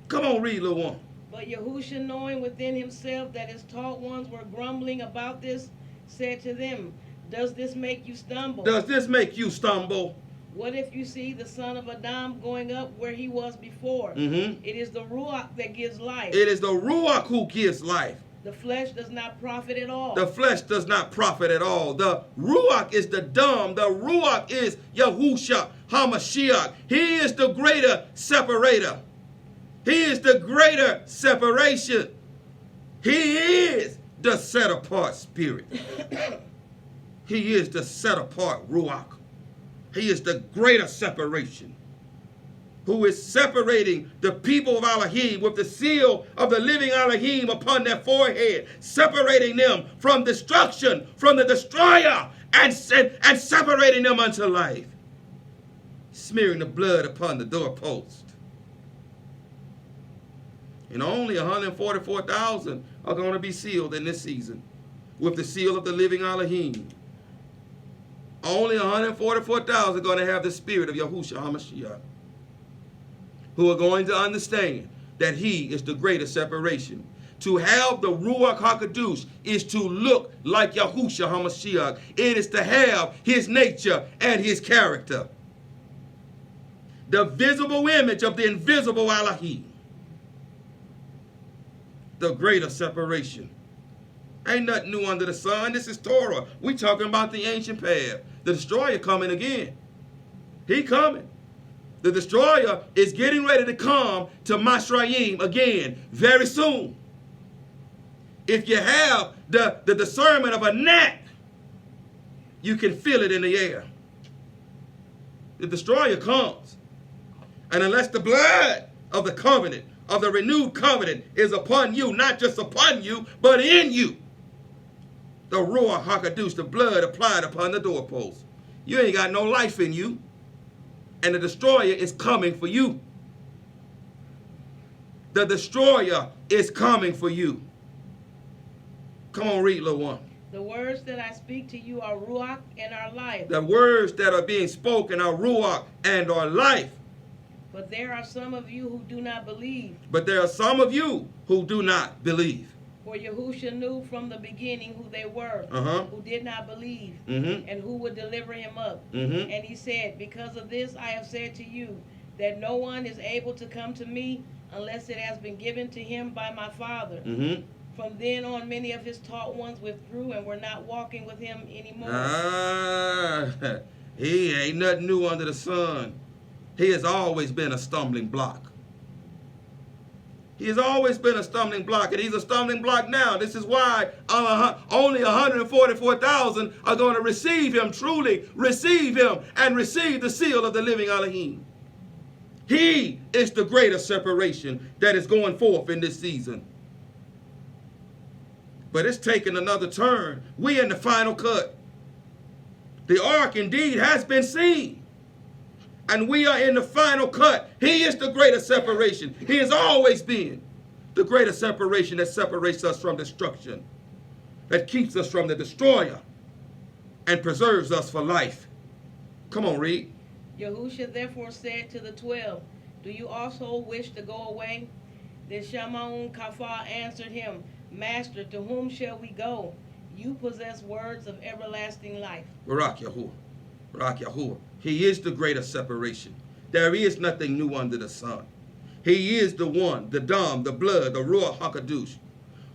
Come on, read, little one. But Yahushua, knowing within himself that his taught ones were grumbling about this, said to them, does this make you stumble? Does this make you stumble? What if you see the son of Adam going up where he was before? It is the Ruach that gives life. It is the Ruach who gives life. The flesh does not profit at all. The flesh does not profit at all. The Ruach is the dumb. The Ruach is Yahushua HaMashiach. He is the greater separator. He is the greater separation. He is the set-apart spirit. He is the set-apart Ruach. He is the greater separation, who is separating the people of Elohim with the seal of the living Elohim upon their forehead, separating them from destruction, from the destroyer, and separating them unto life, smearing the blood upon the doorpost. And only 144,000 are going to be sealed in this season with the seal of the living Elohim. Only 144,000 are going to have the spirit of Yahushua HaMashiach, who are going to understand that he is the greater separation. To have the Ruach HaKadosh is to look like Yahushua HaMashiach. It is to have his nature and his character. The visible image of the invisible Elohim. The greater separation. Ain't nothing new under the sun. This is Torah. We talking about the ancient path. The destroyer coming again. He coming. The destroyer is getting ready to come to Masrayim again very soon. If you have the discernment of a gnat, you can feel it in the air. The destroyer comes. And unless the blood of the covenant, of the renewed covenant, is upon you, not just upon you, but in you, the Ruach HaKadosh, the blood applied upon the doorpost, you ain't got no life in you. And the destroyer is coming for you. The destroyer is coming for you. Come on, read, little one. The words that I speak to you are Ruach and are life. The words that are being spoken are Ruach and are life. But there are some of you who do not believe. But there are some of you who do not believe. For Yahushua knew from the beginning who they were, who did not believe, and who would deliver him up. And he said, because of this I have said to you, that no one is able to come to me unless it has been given to him by my Father. From then on, many of his taught ones withdrew and were not walking with him anymore. He ain't nothing new under the sun. He has always been a stumbling block. He has always been a stumbling block, and he's a stumbling block now. This is why only 144,000 are going to receive him, truly receive him, and receive the seal of the living Elohim. He is the greater separation that is going forth in this season. But it's taken another turn. We in the final cut. The ark indeed has been seen. And we are in the final cut. He is the greater separation. He has always been the greater separation that separates us from destruction, that keeps us from the destroyer, and preserves us for life. Come on, read. Yahushua therefore said to the 12, do you also wish to go away? Then Shimon Kafar answered him, Master, to whom shall we go? You possess words of everlasting life. Barak Yahuwah. Barak Yahuwah. He is the greater separation. There is nothing new under the sun. He is the one, the Dam, the blood, the Ruach HaKadosh,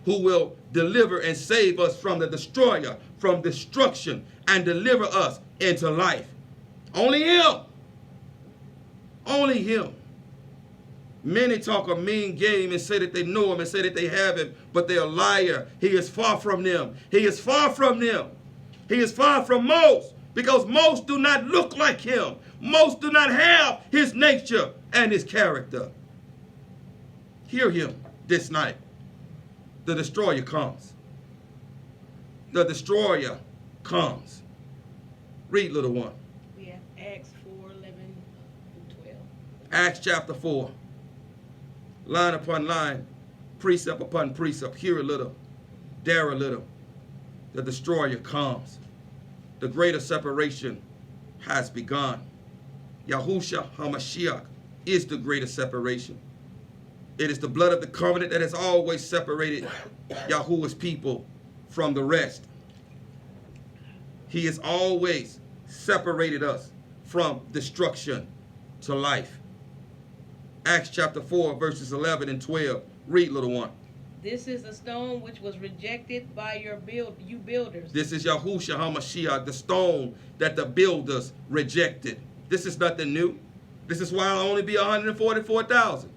who will deliver and save us from the destroyer, from destruction, and deliver us into life. Only him. Only him. Many talk a mean game and say that they know him and say that they have him, but they're a liar. He is far from them. He is far from them. He is far from most, because most do not look like him. Most do not have his nature and his character. Hear him this night. The destroyer comes. The destroyer comes. Read, little one. We have Acts 4:11-12. Acts chapter 4. Line upon line, precept upon precept. Hear a little, dare a little. The destroyer comes. The greater separation has begun. Yahushua HaMashiach is the greater separation. It is the blood of the covenant that has always separated Yahuwah's people from the rest. He has always separated us from destruction to life. Acts chapter 4, verses 11 and 12. Read, little one. This is the stone which was rejected by you builders. This is Yahushua HaMashiach, the stone that the builders rejected. This is nothing new. This is why it'll only be 144,000.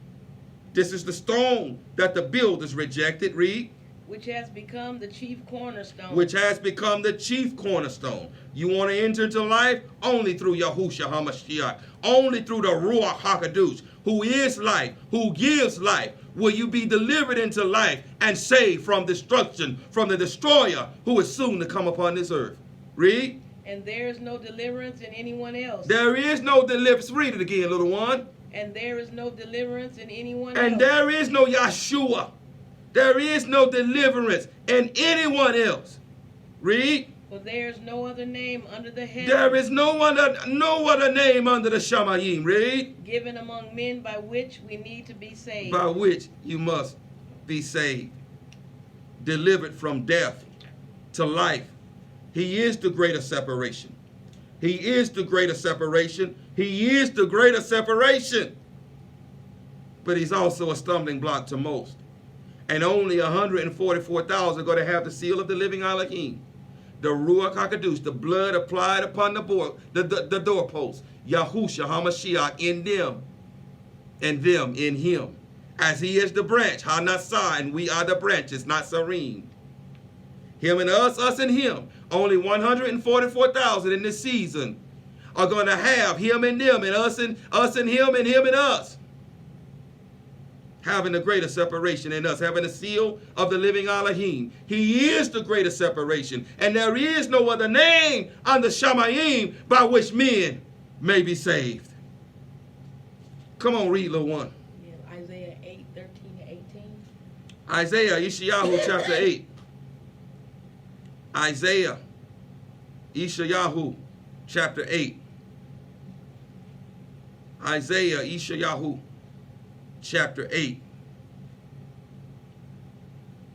This is the stone that the builders rejected. Read. Which has become the chief cornerstone. Which has become the chief cornerstone. You want to enter into life? Only through Yahushua HaMashiach. Only through the Ruach HaKadosh, who is life, who gives life, will you be delivered into life and saved from destruction, from the destroyer who is soon to come upon this earth. Read. And there is no deliverance in anyone else. There is no deliverance. Read it again, little one. And there is no deliverance in anyone else. And there is no Yeshua. There is no deliverance in anyone else. Read. For there is no other name under the heaven. There is no other name under the Shamayim. Read. Given among men by which we need to be saved. By which you must be saved. Delivered from death to life. He is the greater separation. He is the greater separation. He is the greater separation. But he's also a stumbling block to most. And only 144,000 are going to have the seal of the living Elohim. The Ruach HaKadosh, the blood applied upon the doorpost. Yahushua HaMashiach in them, and them in him. As he is the branch, Hanasah, and we are the branches, not Sarim. Him and us and him. Only 144,000 in this season are going to have him and them, and us and him and us. Having the greater separation in us, having the seal of the living Elohim. He is the greater separation, and there is no other name under Shamayim by which men may be saved. Come on, read little one. Yeah, Isaiah 8:13-18. Isaiah, Yeshayahu chapter 8. Isaiah, Yeshayahu chapter 8. Isaiah, Yeshayahu chapter 8.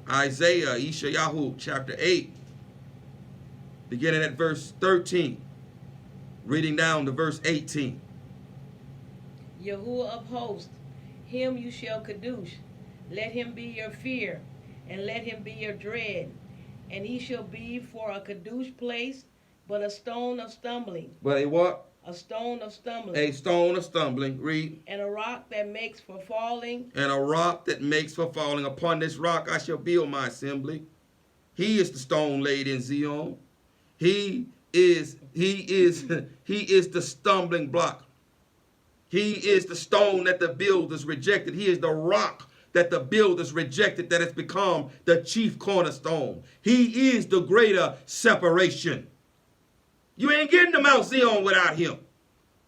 Isaiah, Yeshayahu chapter 8. Beginning at verse 13. Reading down to verse 18. Yahuwah of hosts, him you shall kadosh. Let him be your fear, and let him be your dread. And he shall be for a kadosh place, but a stone of stumbling. But a what? A stone of stumbling. A stone of stumbling. Read. And a rock that makes for falling. And a rock that makes for falling. Upon this rock I shall build my assembly. He is the stone laid in Zion. He is the stumbling block. He is the stone that the builders rejected. He is the rock that the builders rejected, that has become the chief cornerstone. He is the greater separation. You ain't getting to Mount Zion without him,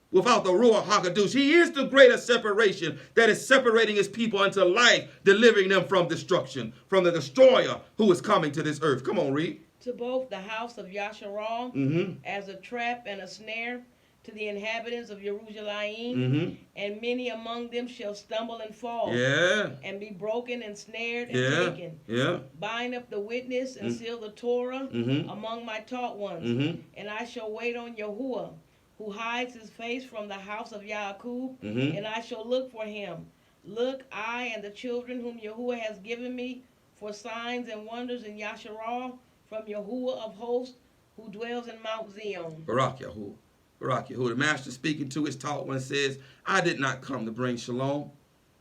without the Ruach HaKadosh. He is the greater separation that is separating his people unto life, delivering them from destruction, from the destroyer who is coming to this earth. Come on, read. To both the house of Yasharal as a trap and a snare, to the inhabitants of Jerusalem, and many among them shall stumble and fall, and be broken and snared and taken. Bind up the witness and seal the Torah among my taught ones, and I shall wait on Yahuwah, who hides his face from the house of Yaakov, and I shall look for him. Look, I and the children whom Yahuwah has given me for signs and wonders in Yasharal, from Yahuwah of hosts, who dwells in Mount Zion. Barak Yahuwah. Barak Yahuwah. The master speaking to his taught one says, I did not come to bring shalom.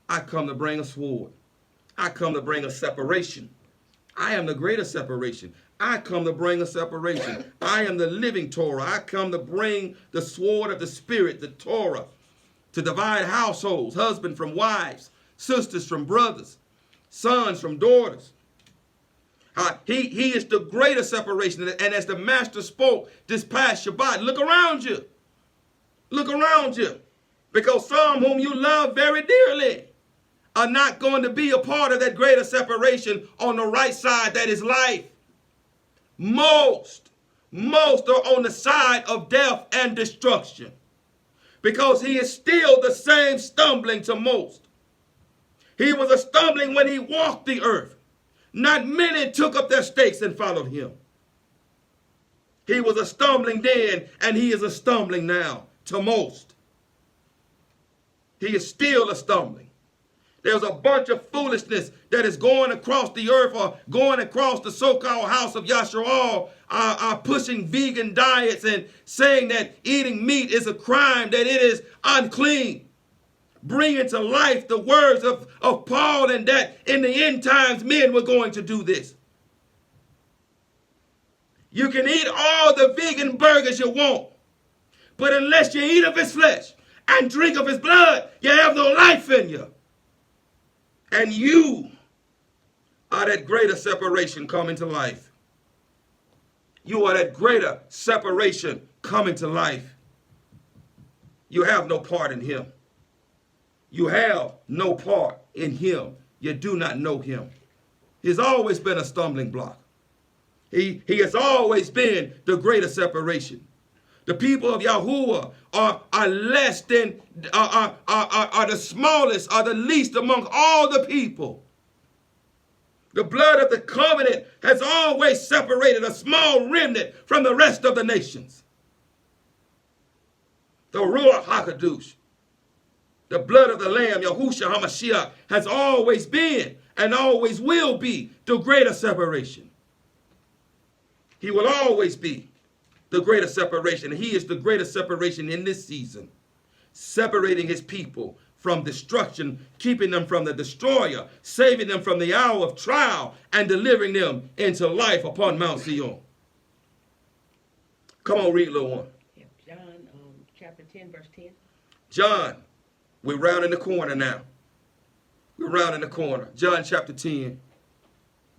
I come to bring a sword. I come to bring a separation. I am the greater separation. I come to bring a separation. I am the living Torah. I come to bring the sword of the Spirit, the Torah, to divide households, husbands from wives, sisters from brothers, sons from daughters. He is the greater separation. And as the master spoke this past Shabbat, look around you. Look around you. Because some whom you love very dearly are not going to be a part of that greater separation on the right side, that is life. Most are on the side of death and destruction. Because he is still the same stumbling to most. He was a stumbling when he walked the earth. Not many took up their stakes and followed him. He was a stumbling then, and he is a stumbling now to most. He is still a stumbling. There's a bunch of foolishness that is going across the earth, or going across the so-called house of Yasharal, are pushing vegan diets and saying that eating meat is a crime, that it is unclean. Bringing to life the words of Paul, and that in the end times men were going to do this. You can eat all the vegan burgers you want, but unless you eat of his flesh and drink of his blood, you have no life in you. And you are that greater separation coming to life. You are that greater separation coming to life. You have no part in him. You have no part in him. You do not know him. He's always been a stumbling block. He has always been the greater separation. The people of Yahuwah are less than, are the smallest, are the least among all the people. The blood of the covenant has always separated a small remnant from the rest of the nations. The Ruach HaKadosh, the blood of the Lamb, Yahushua HaMashiach, has always been and always will be the greater separation. He will always be the greater separation. He is the greater separation in this season, separating his people from destruction, keeping them from the destroyer, saving them from the hour of trial, and delivering them into life upon Mount Zion. Come on, read, little one. Yeah, John chapter 10, verse 10. John, we're rounding the corner now. We're rounding the corner. John chapter 10.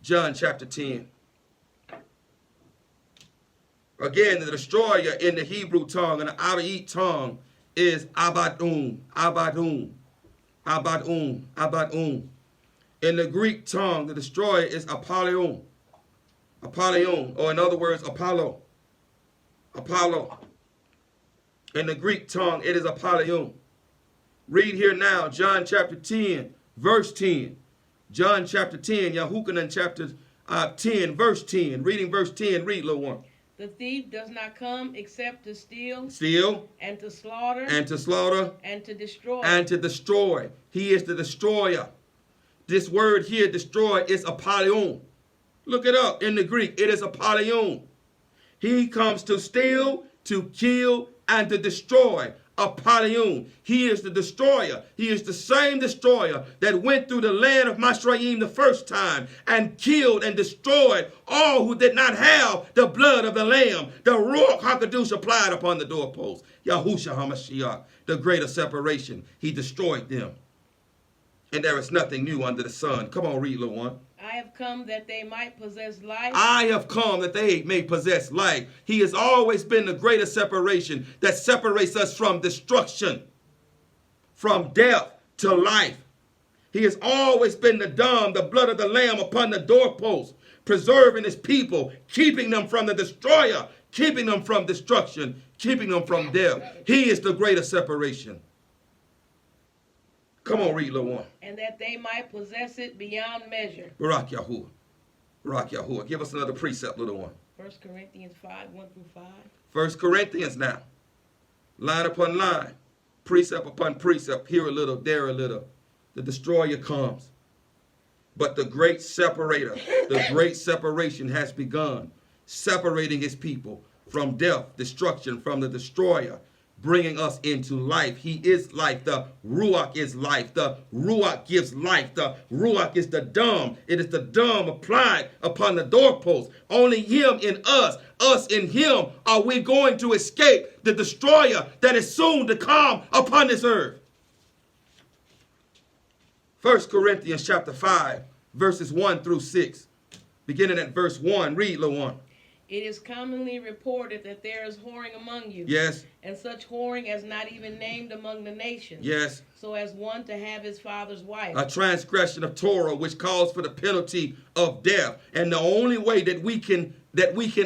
John chapter 10. Again, the destroyer in the Hebrew tongue and the Arabic tongue is Abadun, Abadun, Abadun, Abadun. In the Greek tongue, the destroyer is Apollyon, Apollyon, or in other words, Apollo, Apollo. In the Greek tongue, it is Apollyon. Read here now, John chapter 10, verse 10. John chapter 10, Yahuchanan chapter 10, verse 10. Reading verse 10, read, little one. The thief does not come except to steal, and to slaughter, and to destroy. And to destroy. He is the destroyer. This word here, destroy, is Apollyon. Look it up in the Greek. It is Apollyon. He comes to steal, to kill, and to destroy. Apollyon. He is the destroyer. He is the same destroyer that went through the land of Masraim the first time and killed and destroyed all who did not have the blood of the Lamb. The Ruach HaKadosh applied upon the doorpost. Yahushua HaMashiach, the greater separation. He destroyed them. And there is nothing new under the sun. Come on, read, little one. I have come that they might possess life. I have come that they may possess life. He has always been the greater separation that separates us from destruction, from death to life. He has always been the Dam, the blood of the Lamb upon the doorpost, preserving his people, keeping them from the destroyer, keeping them from destruction, keeping them from death. He is the greater separation. Come on, read, little one. And that they might possess it beyond measure. Barak Yahuwah. Barak Yahuwah. Give us another precept, little one. 1 Corinthians 5, 1 through 5. 1 Corinthians now. Line upon line. Precept upon precept. Here a little, there a little. The destroyer comes. But the great separator, the great separation has begun. Separating his people from death, destruction, from the destroyer, bringing us into life. He is life. The Ruach is life. The Ruach gives life. The Ruach is the Dam. It is the Dam applied upon the doorpost. Only him in us in him, are we going to escape the destroyer that is soon to come upon this earth. 1 Corinthians chapter 5, verses 1 through 6. Beginning at verse 1. Read, little one. It is commonly reported that there is whoring among you. Yes. And such whoring as not even named among the nations. Yes. So as one to have his father's wife. A transgression of Torah which calls for the penalty of death. And the only way that we can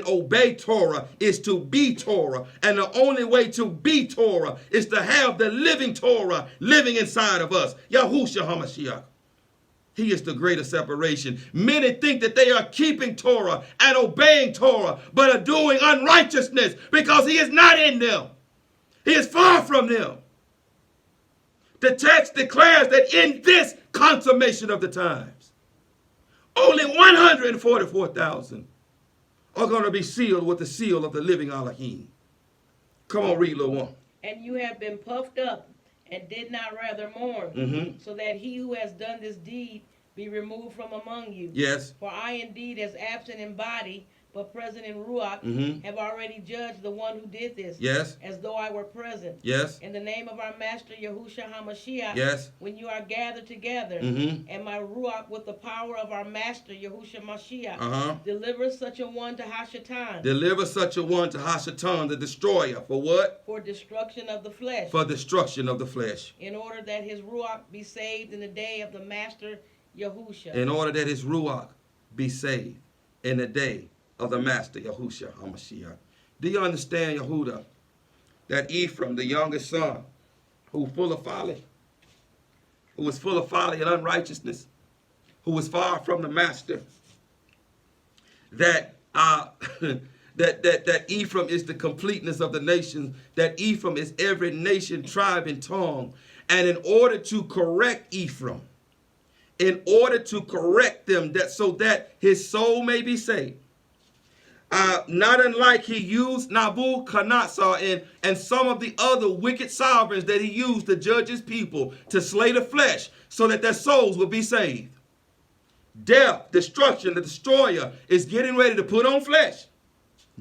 obey Torah is to be Torah. And the only way to be Torah is to have the living Torah living inside of us. Yahushua HaMashiach. He is the greater separation. Many think that they are keeping Torah and obeying Torah, but are doing unrighteousness because he is not in them. He is far from them. The text declares that in this consummation of the times, only 144,000 are going to be sealed with the seal of the living Elohim. Come on, read, little one. And you have been puffed up and did not rather mourn, so that he who has done this deed be removed from among you. Yes. For I indeed, as absent in body, but present in Ruach, have already judged the one who did this. Yes. As though I were present. Yes. In the name of our Master Yahushua HaMashiach. Yes. When you are gathered together, and my Ruach with the power of our Master Yahushua Mashiach, deliver such a one to Hashatan. Deliver such a one to Hashatan, the destroyer. For what? For destruction of the flesh. For destruction of the flesh. In order that his Ruach be saved in the day of the Master Yahushua. In order that his Ruach be saved in the day of the master, Yahushua HaMashiach. Do you understand, Yehuda, that Ephraim, the youngest son, who was full of folly and unrighteousness, who was far from the master, that that Ephraim is the completeness of the nations, that Ephraim is every nation, tribe, and tongue. And in order to correct Ephraim, in order to correct them, that so that his soul may be saved, not unlike he used Nebuchadnezzar and some of the other wicked sovereigns that he used to judge his people, to slay the flesh so that their souls would be saved. Death, destruction, the destroyer is getting ready to put on flesh.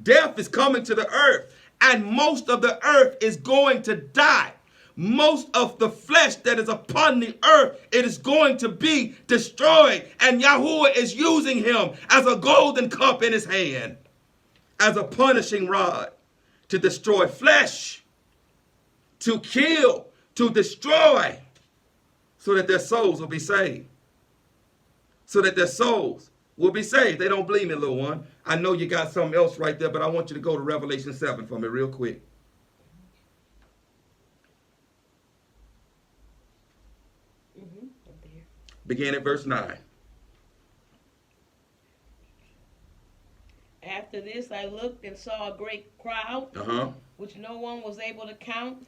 Death is coming to the earth, and most of the earth is going to die. Most of the flesh that is upon the earth, it is going to be destroyed. And Yahuwah is using him as a golden cup in his hand, as a punishing rod, to destroy flesh, to kill, to destroy, so that their souls will be saved. So that their souls will be saved. They don't believe me, little one. I know you got something else right there, but I want you to go to Revelation 7 for me real quick. Begin at verse 9. After this I looked and saw a great crowd, which no one was able to count,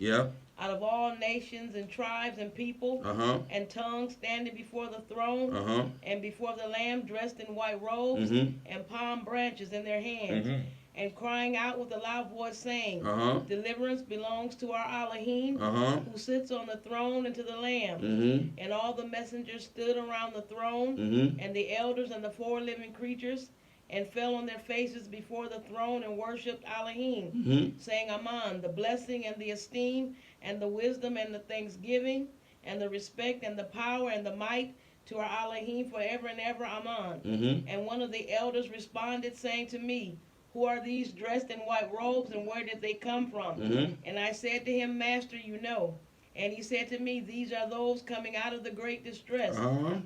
out of all nations and tribes and people and tongues, standing before the throne and before the Lamb, dressed in white robes and palm branches in their hands, and crying out with a loud voice, saying, Deliverance belongs to our Elohim, who sits on the throne, and to the Lamb. And all the messengers stood around the throne, and the elders and the 4 living creatures, and fell on their faces before the throne and worshipped Elohim, saying, Amen, the blessing and the esteem and the wisdom and the thanksgiving and the respect and the power and the might to our Elohim forever and ever. Amen. And one of the elders responded, saying to me, Who are these dressed in white robes, and where did they come from? And I said to him, Master, you know. And he said to me, These are those coming out of the great distress,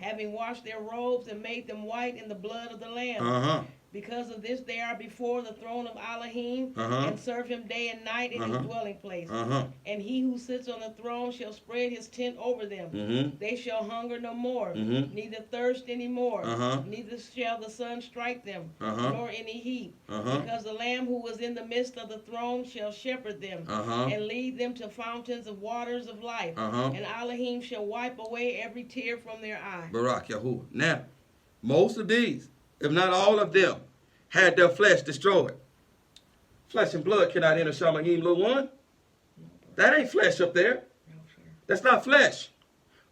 having washed their robes and made them white in the blood of the Lamb. Because of this, they are before the throne of Elohim and serve him day and night in his dwelling place. And he who sits on the throne shall spread his tent over them. They shall hunger no more, neither thirst any more, neither shall the sun strike them, nor any heat. Because the Lamb who was in the midst of the throne shall shepherd them and lead them to fountains of waters of life. And Elohim shall wipe away every tear from their eye. Barak Yahuwah. Now, most of these, if not all of them, had their flesh destroyed. Flesh and blood cannot enter Shalom, little one. That ain't flesh up there. That's not flesh.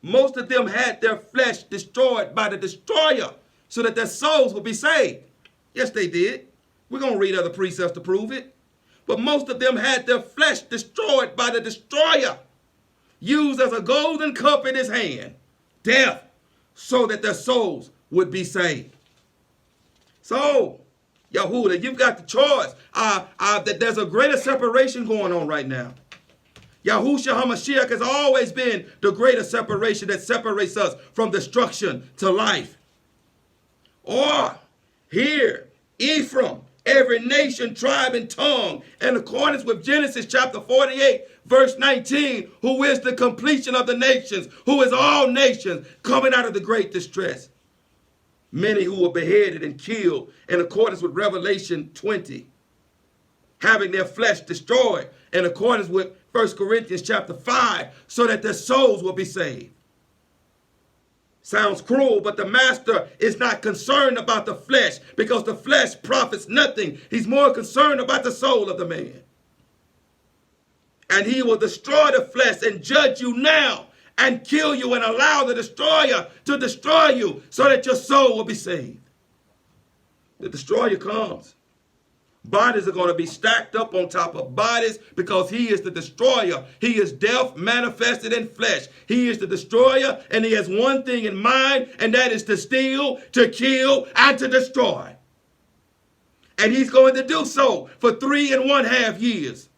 Most of them had their flesh destroyed by the destroyer so that their souls will be saved. Yes, they did. We're going to read other precepts to prove it. But most of them had their flesh destroyed by the destroyer, used as a golden cup in his hand, death, so that their souls would be saved. So, Yahuwah, you've got the choice. That there's a greater separation going on right now. Yahushua HaMashiach has always been the greater separation that separates us from destruction to life. Or, here, Ephraim, every nation, tribe, and tongue, in accordance with Genesis chapter 48, verse 19, who is the completion of the nations, who is all nations, coming out of the great distress. Many who were beheaded and killed in accordance with Revelation 20, having their flesh destroyed in accordance with 1 Corinthians chapter 5, so that their souls will be saved. Sounds cruel, but the master is not concerned about the flesh, because the flesh profits nothing. He's more concerned about the soul of the man. And he will destroy the flesh and judge you now, and kill you and allow the destroyer to destroy you so that your soul will be saved. The destroyer comes. Bodies are going to be stacked up on top of bodies because he is the destroyer. He is death manifested in flesh. He is the destroyer, and he has one thing in mind, and that is to steal, to kill, and to destroy. And he's going to do so for 3.5 years.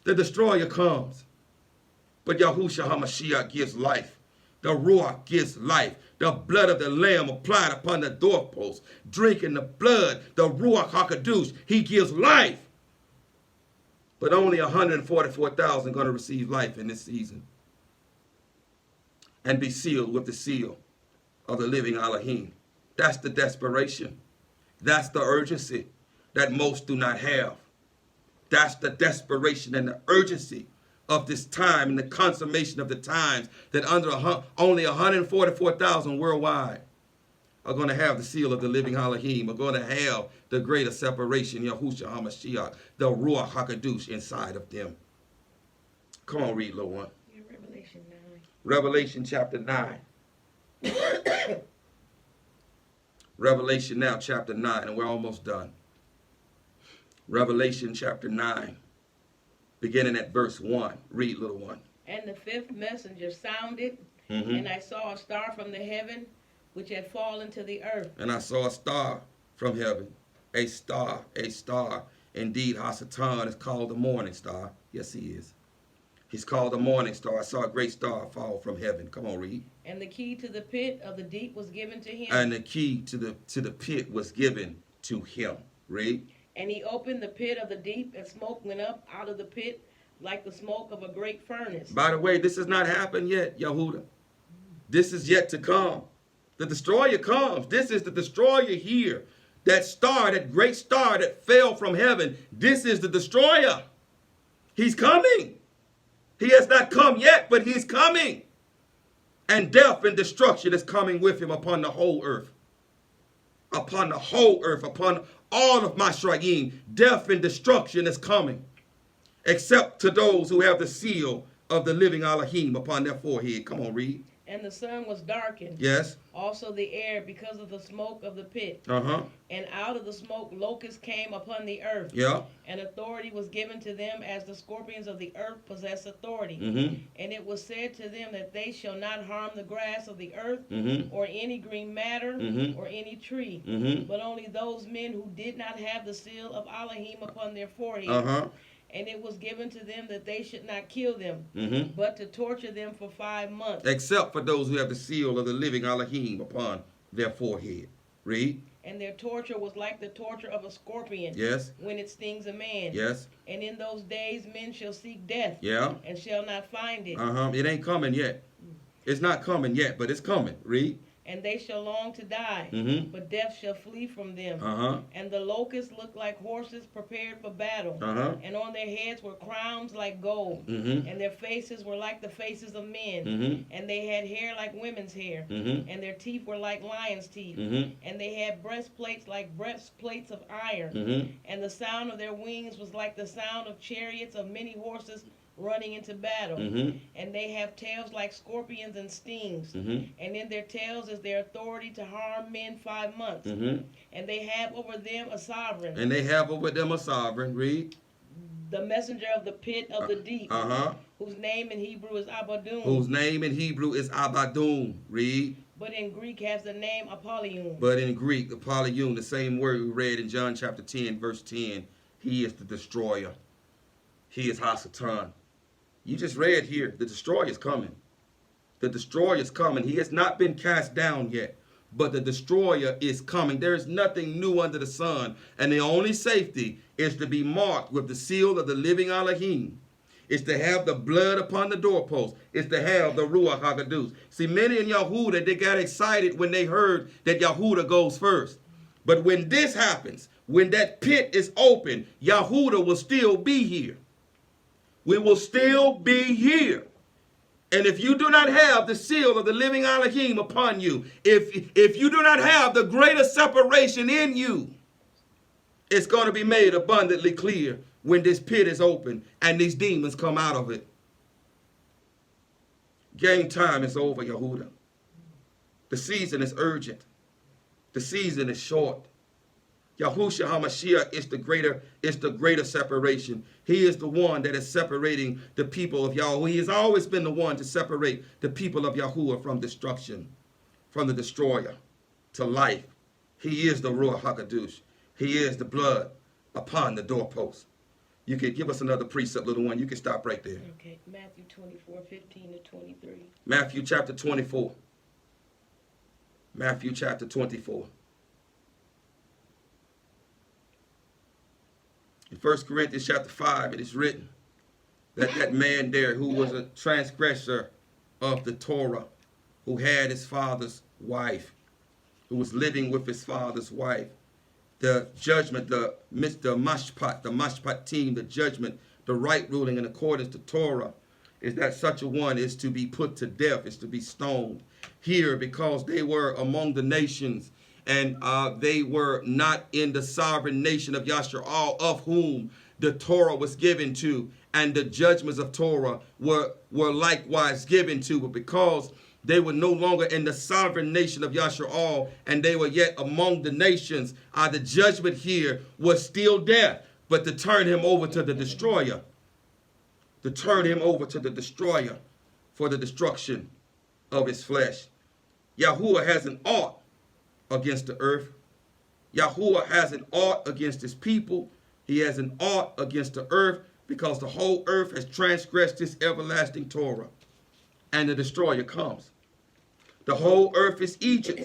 The destroyer comes. But Yahushua HaMashiach gives life The Ruach gives life. The blood of the Lamb applied upon the doorpost. Drinking the blood, the Ruach HaKadosh, he gives life. But only 144,000 going to receive life in this season and be sealed with the seal of the living Elohim. That's the desperation. That's the urgency that most do not have. That's the desperation and the urgency of this time and the consummation of the times, that only 144,000 worldwide are going to have the seal of the living Elohim, are going to have the greater separation, Yahushua HaMashiach, the Ruach HaKadosh inside of them. Come on, read, little one. Yeah, Revelation 9. Revelation chapter 9. Revelation now chapter 9, and we're almost done. Revelation chapter 9, beginning at verse 1. Read, little one. And the fifth messenger sounded, and I saw a star from the heaven, which had fallen to the earth. And I saw a star from heaven, a star. Indeed, Hasatan is called the morning star. Yes, he is. He's called the morning star. I saw a great star fall from heaven. Come on, read. And the key to the pit of the deep was given to him. And the key to the pit was given to him. Read. And he opened the pit of the deep, and smoke went up out of the pit like the smoke of a great furnace. By the way, this has not happened yet, Yahudah. This is yet to come. The destroyer comes. This is the destroyer here. That star, that great star that fell from heaven, this is the destroyer. He's coming. He has not come yet, but he's coming. And death and destruction is coming with him upon the whole earth. Upon the whole earth, upon all of Mashrayim, death and destruction is coming. Except to those who have the seal of the living Elohim upon their forehead. Come on, read. And the sun was darkened. Yes. Also the air, because of the smoke of the pit. And out of the smoke locusts came upon the earth. Yeah. And authority was given to them as the scorpions of the earth possess authority. And it was said to them that they shall not harm the grass of the earth, or any green matter, or any tree, but only those men who did not have the seal of Elohim upon their forehead. And it was given to them that they should not kill them, but to torture them for 5 months. Except for those who have the seal of the living Elohim upon their forehead. Read. And their torture was like the torture of a scorpion. Yes. When it stings a man. Yes. And in those days men shall seek death. Yeah. And shall not find it. It ain't coming yet. It's not coming yet, but it's coming. Read. And they shall long to die, but death shall flee from them. And the locusts looked like horses prepared for battle. And on their heads were crowns like gold. And their faces were like the faces of men. And they had hair like women's hair. And their teeth were like lions' teeth. And they had breastplates like breastplates of iron. And the sound of their wings was like the sound of chariots of many horses running into battle. And they have tails like scorpions and stings. And in their tails is their authority to harm men 5 months. And they have over them a sovereign. And they have over them a sovereign. Read. The messenger of the pit of the deep. Whose name in Hebrew is Abaddon. Whose name in Hebrew is Abaddon. Read. But in Greek has the name Apollyon. But in Greek, Apollyon, the same word we read in John chapter 10, verse 10. He is the destroyer. He is Hasatan. You just read here, the destroyer is coming. The destroyer is coming. He has not been cast down yet, but the destroyer is coming. There is nothing new under the sun, and the only safety is to be marked with the seal of the living Elohim. It's to have the blood upon the doorpost. It's to have the Ruach HaKadosh. See, many in Yahudah, they got excited when they heard that Yahudah goes first. But when this happens, when that pit is open, Yahudah will still be here. We will still be here. And if you do not have the seal of the living Elohim upon you, if you do not have the greater separation in you, it's going to be made abundantly clear when this pit is open and these demons come out of it. Game time is over, Yahudah. The season is urgent. The season is short. Yahushua HaMashiach is the greater separation. He is the one that is separating the people of Yahuwah. He has always been the one to separate the people of Yahuwah from destruction, from the destroyer to life. He is the Ruach HaKadosh. He is the blood upon the doorpost. You could give us another precept, little one. You can stop right there. Okay, Matthew 24:15-23. Matthew chapter 24. Matthew chapter 24. In 1 Corinthians chapter 5, it is written that that man there who was a transgressor of the Torah, who had his father's wife, who was living with his father's wife, the judgment, the mashpat team, the judgment, the right ruling in accordance to Torah, is that such a one is to be put to death, is to be stoned. Here, because they were among the nations, and they were not in the sovereign nation of Yashar'al, of whom the Torah was given to, and the judgments of Torah were likewise given to, but because they were no longer in the sovereign nation of Yashar'al, and they were yet among the nations, the judgment here was still death, but to turn him over to the destroyer. To turn him over to the destroyer for the destruction of his flesh. Yahuwah has an ought against the earth. Yahuwah has an ought against his people. He has an ought against the earth because the whole earth has transgressed this everlasting Torah. And the destroyer comes. The whole earth is Egypt.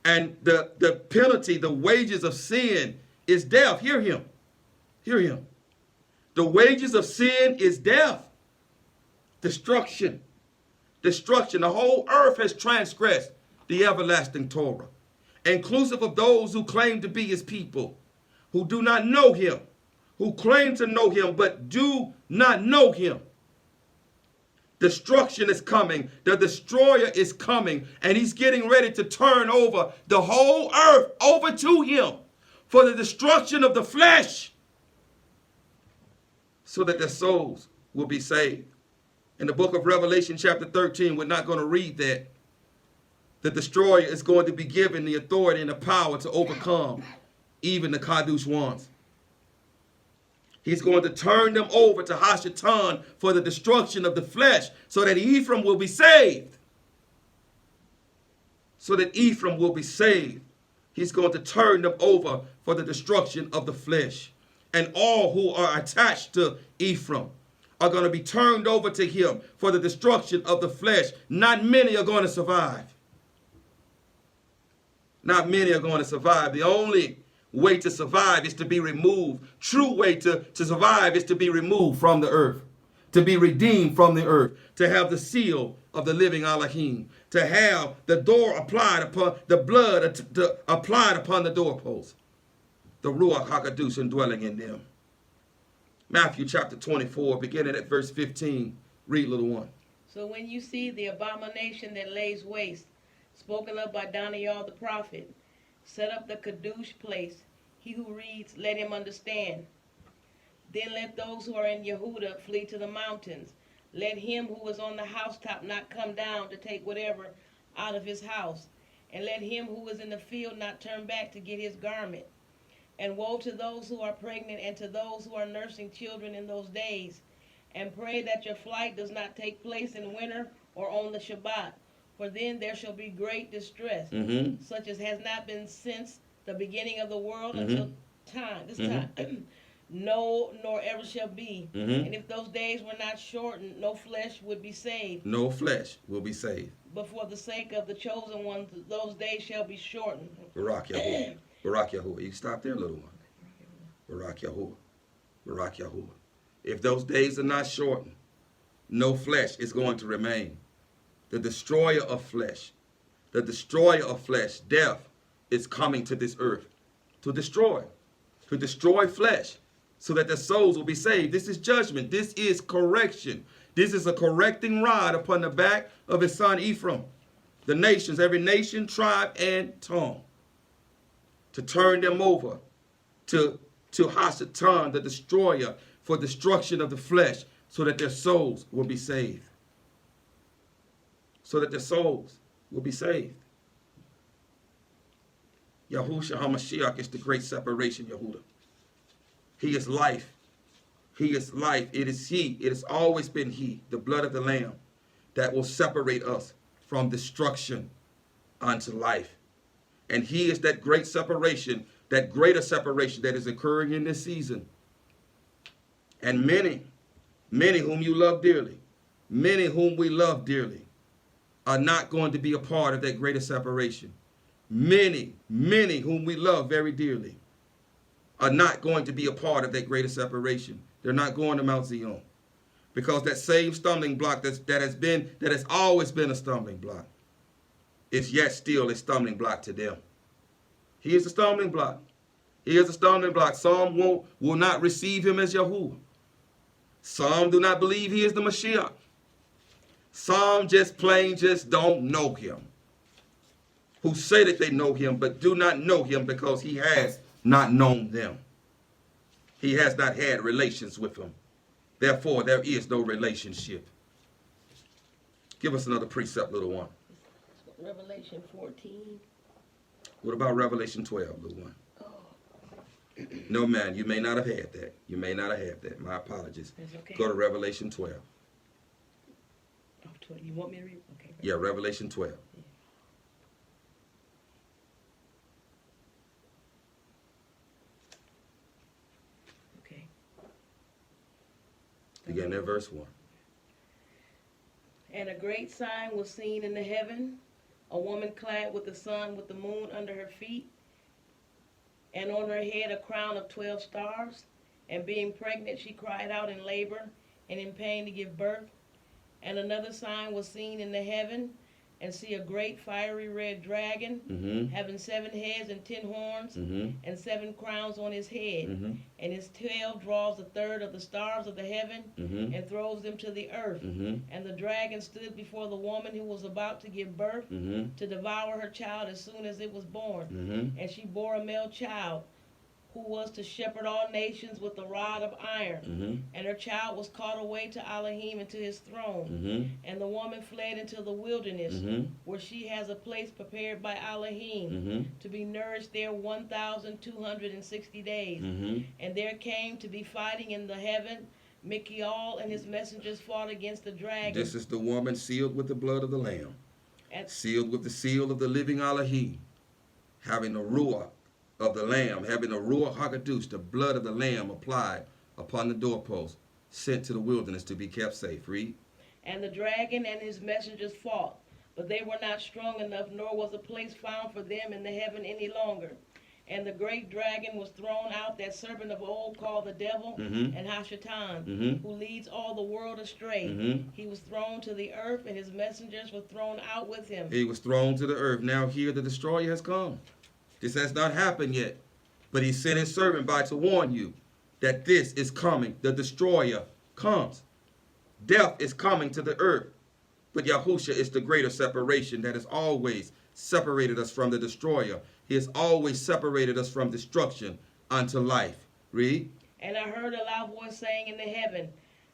And the penalty, the wages of sin is death. Hear him. Hear him. The wages of sin is death. Destruction. Destruction. The whole earth has transgressed the everlasting Torah, inclusive of those who claim to be his people, who do not know him, who claim to know him but do not know him. Destruction is coming. The destroyer is coming, and he's getting ready to turn over the whole earth over to him for the destruction of the flesh, so that their souls will be saved. In the book of Revelation chapter 13, we're not going to read that. The destroyer is going to be given the authority and the power to overcome even the Kadush ones. He's going to turn them over to Hashatan for the destruction of the flesh, so that Ephraim will be saved. So that Ephraim will be saved. He's going to turn them over for the destruction of the flesh. And all who are attached to Ephraim are going to be turned over to him for the destruction of the flesh. Not many are going to survive. Not many are going to survive. The only way to survive is to be removed. True way to survive is to be removed from the earth, to be redeemed from the earth, to have the seal of the living Elohim, to have the door applied upon the blood applied upon the doorpost, the Ruach HaKadosh indwelling in them. Matthew chapter 24, beginning at verse 15. Read, little one. So when you see the abomination that lays waste, spoken of by Daniel the prophet, set up the Kadush place. He who reads, let him understand. Then let those who are in Yehuda flee to the mountains. Let him who is on the housetop not come down to take whatever out of his house. And let him who is in the field not turn back to get his garment. And woe to those who are pregnant and to those who are nursing children in those days. And pray that your flight does not take place in winter or on the Shabbat. For then there shall be great distress, such as has not been since the beginning of the world until time. No, nor ever shall be. And if those days were not shortened, no flesh would be saved. No flesh will be saved. But for the sake of the chosen ones, those days shall be shortened. Barak Yahuwah. Barak Yahuwah. You stop there, little one. Barak Yahuwah. Barak Yahuwah. If those days are not shortened, no flesh is going to remain. The destroyer of flesh, death, is coming to this earth to destroy flesh, so that their souls will be saved. This is judgment. This is correction. This is a correcting rod upon the back of his son Ephraim. The nations, every nation, tribe, and tongue, to turn them over to Hasatan, the destroyer, for destruction of the flesh, so that their souls will be saved. So that their souls will be saved. Yahushua HaMashiach is the great separation, Yehuda. He is life. He is life. It is he. It has always been he, the blood of the Lamb, that will separate us from destruction unto life. And he is that great separation, that greater separation that is occurring in this season. And many whom you love dearly, many whom we love dearly, are not going to be a part of that greater separation. Many whom we love very dearly are not going to be a part of that greater separation. They're not going to Mount Zion. Because that same stumbling block that has always been a stumbling block is yet still a stumbling block to them. He is a stumbling block. He is a stumbling block. Some will not receive him as Yahuwah. Some do not believe he is the Mashiach. Some just don't know him. Who say that they know him, but do not know him because he has not known them. He has not had relations with them. Therefore, there is no relationship. Give us another precept, little one. Revelation 14. What about Revelation 12, little one? Oh. No, man, you may not have had that. You may not have had that. My apologies. That's okay. Go to Revelation 12. Oh, 12. You want me to read? Okay. Yeah, Revelation 12. Yeah. Okay. Begin at verse 1. And a great sign was seen in the heaven, a woman clad with the sun, with the moon under her feet, and on her head a crown of 12 stars. And being pregnant, she cried out in labor and in pain to give birth. And another sign was seen in the heaven, and see a great fiery red dragon, having 7 heads and 10 horns, and 7 crowns on his head. And his tail draws a third of the stars of the heaven, and throws them to the earth. And the dragon stood before the woman who was about to give birth, to devour her child as soon as it was born. And she bore a male child, who was to shepherd all nations with a rod of iron. And her child was caught away to Elohim and to his throne. And the woman fled into the wilderness, where she has a place prepared by Elohim, to be nourished there 1,260 days. And there came to be fighting in the heaven. Michael and his messengers fought against the dragon. This is the woman sealed with the blood of the Lamb, sealed with the seal of the living Elohim, having the Ruach of the Lamb, having the Ruach HaKadosh, the blood of the Lamb applied upon the doorpost, sent to the wilderness to be kept safe. Read. And the dragon and his messengers fought, but they were not strong enough, nor was a place found for them in the heaven any longer. And the great dragon was thrown out, that serpent of old called the devil and Hashatan, who leads all the world astray. He was thrown to the earth, and his messengers were thrown out with him. He was thrown to the earth. Now here the destroyer has come. This has not happened yet, but he sent his servant by to warn you that this is coming. The destroyer comes. Death is coming to the earth, but Yahusha is the greater separation that has always separated us from the destroyer. He has always separated us from destruction unto life. Read. And I heard a loud voice saying in the heaven,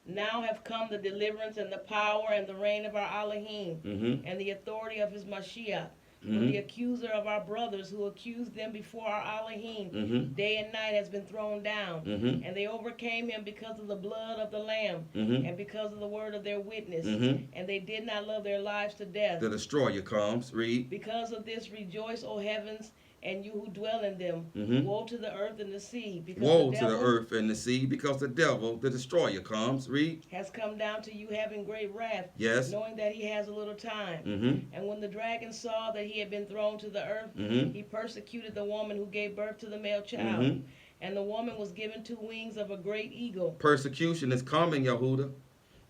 now have come the deliverance and the power and the reign of our Elohim, and the authority of his Mashiach. For the accuser of our brothers, who accused them before our Elohim, day and night, has been thrown down. And they overcame him because of the blood of the Lamb, and because of the word of their witness. And they did not love their lives to death. The destroyer comes. Read. Because of this, rejoice, O heavens, and you who dwell in them. Woe to the earth and the sea. Because woe to the earth and the sea, because the devil, the destroyer, comes. Read. Has come down to you having great wrath. Yes. Knowing that he has a little time. And when the dragon saw that he had been thrown to the earth, he persecuted the woman who gave birth to the male child. And the woman was given 2 wings of a great eagle. Persecution is coming, Yahudah.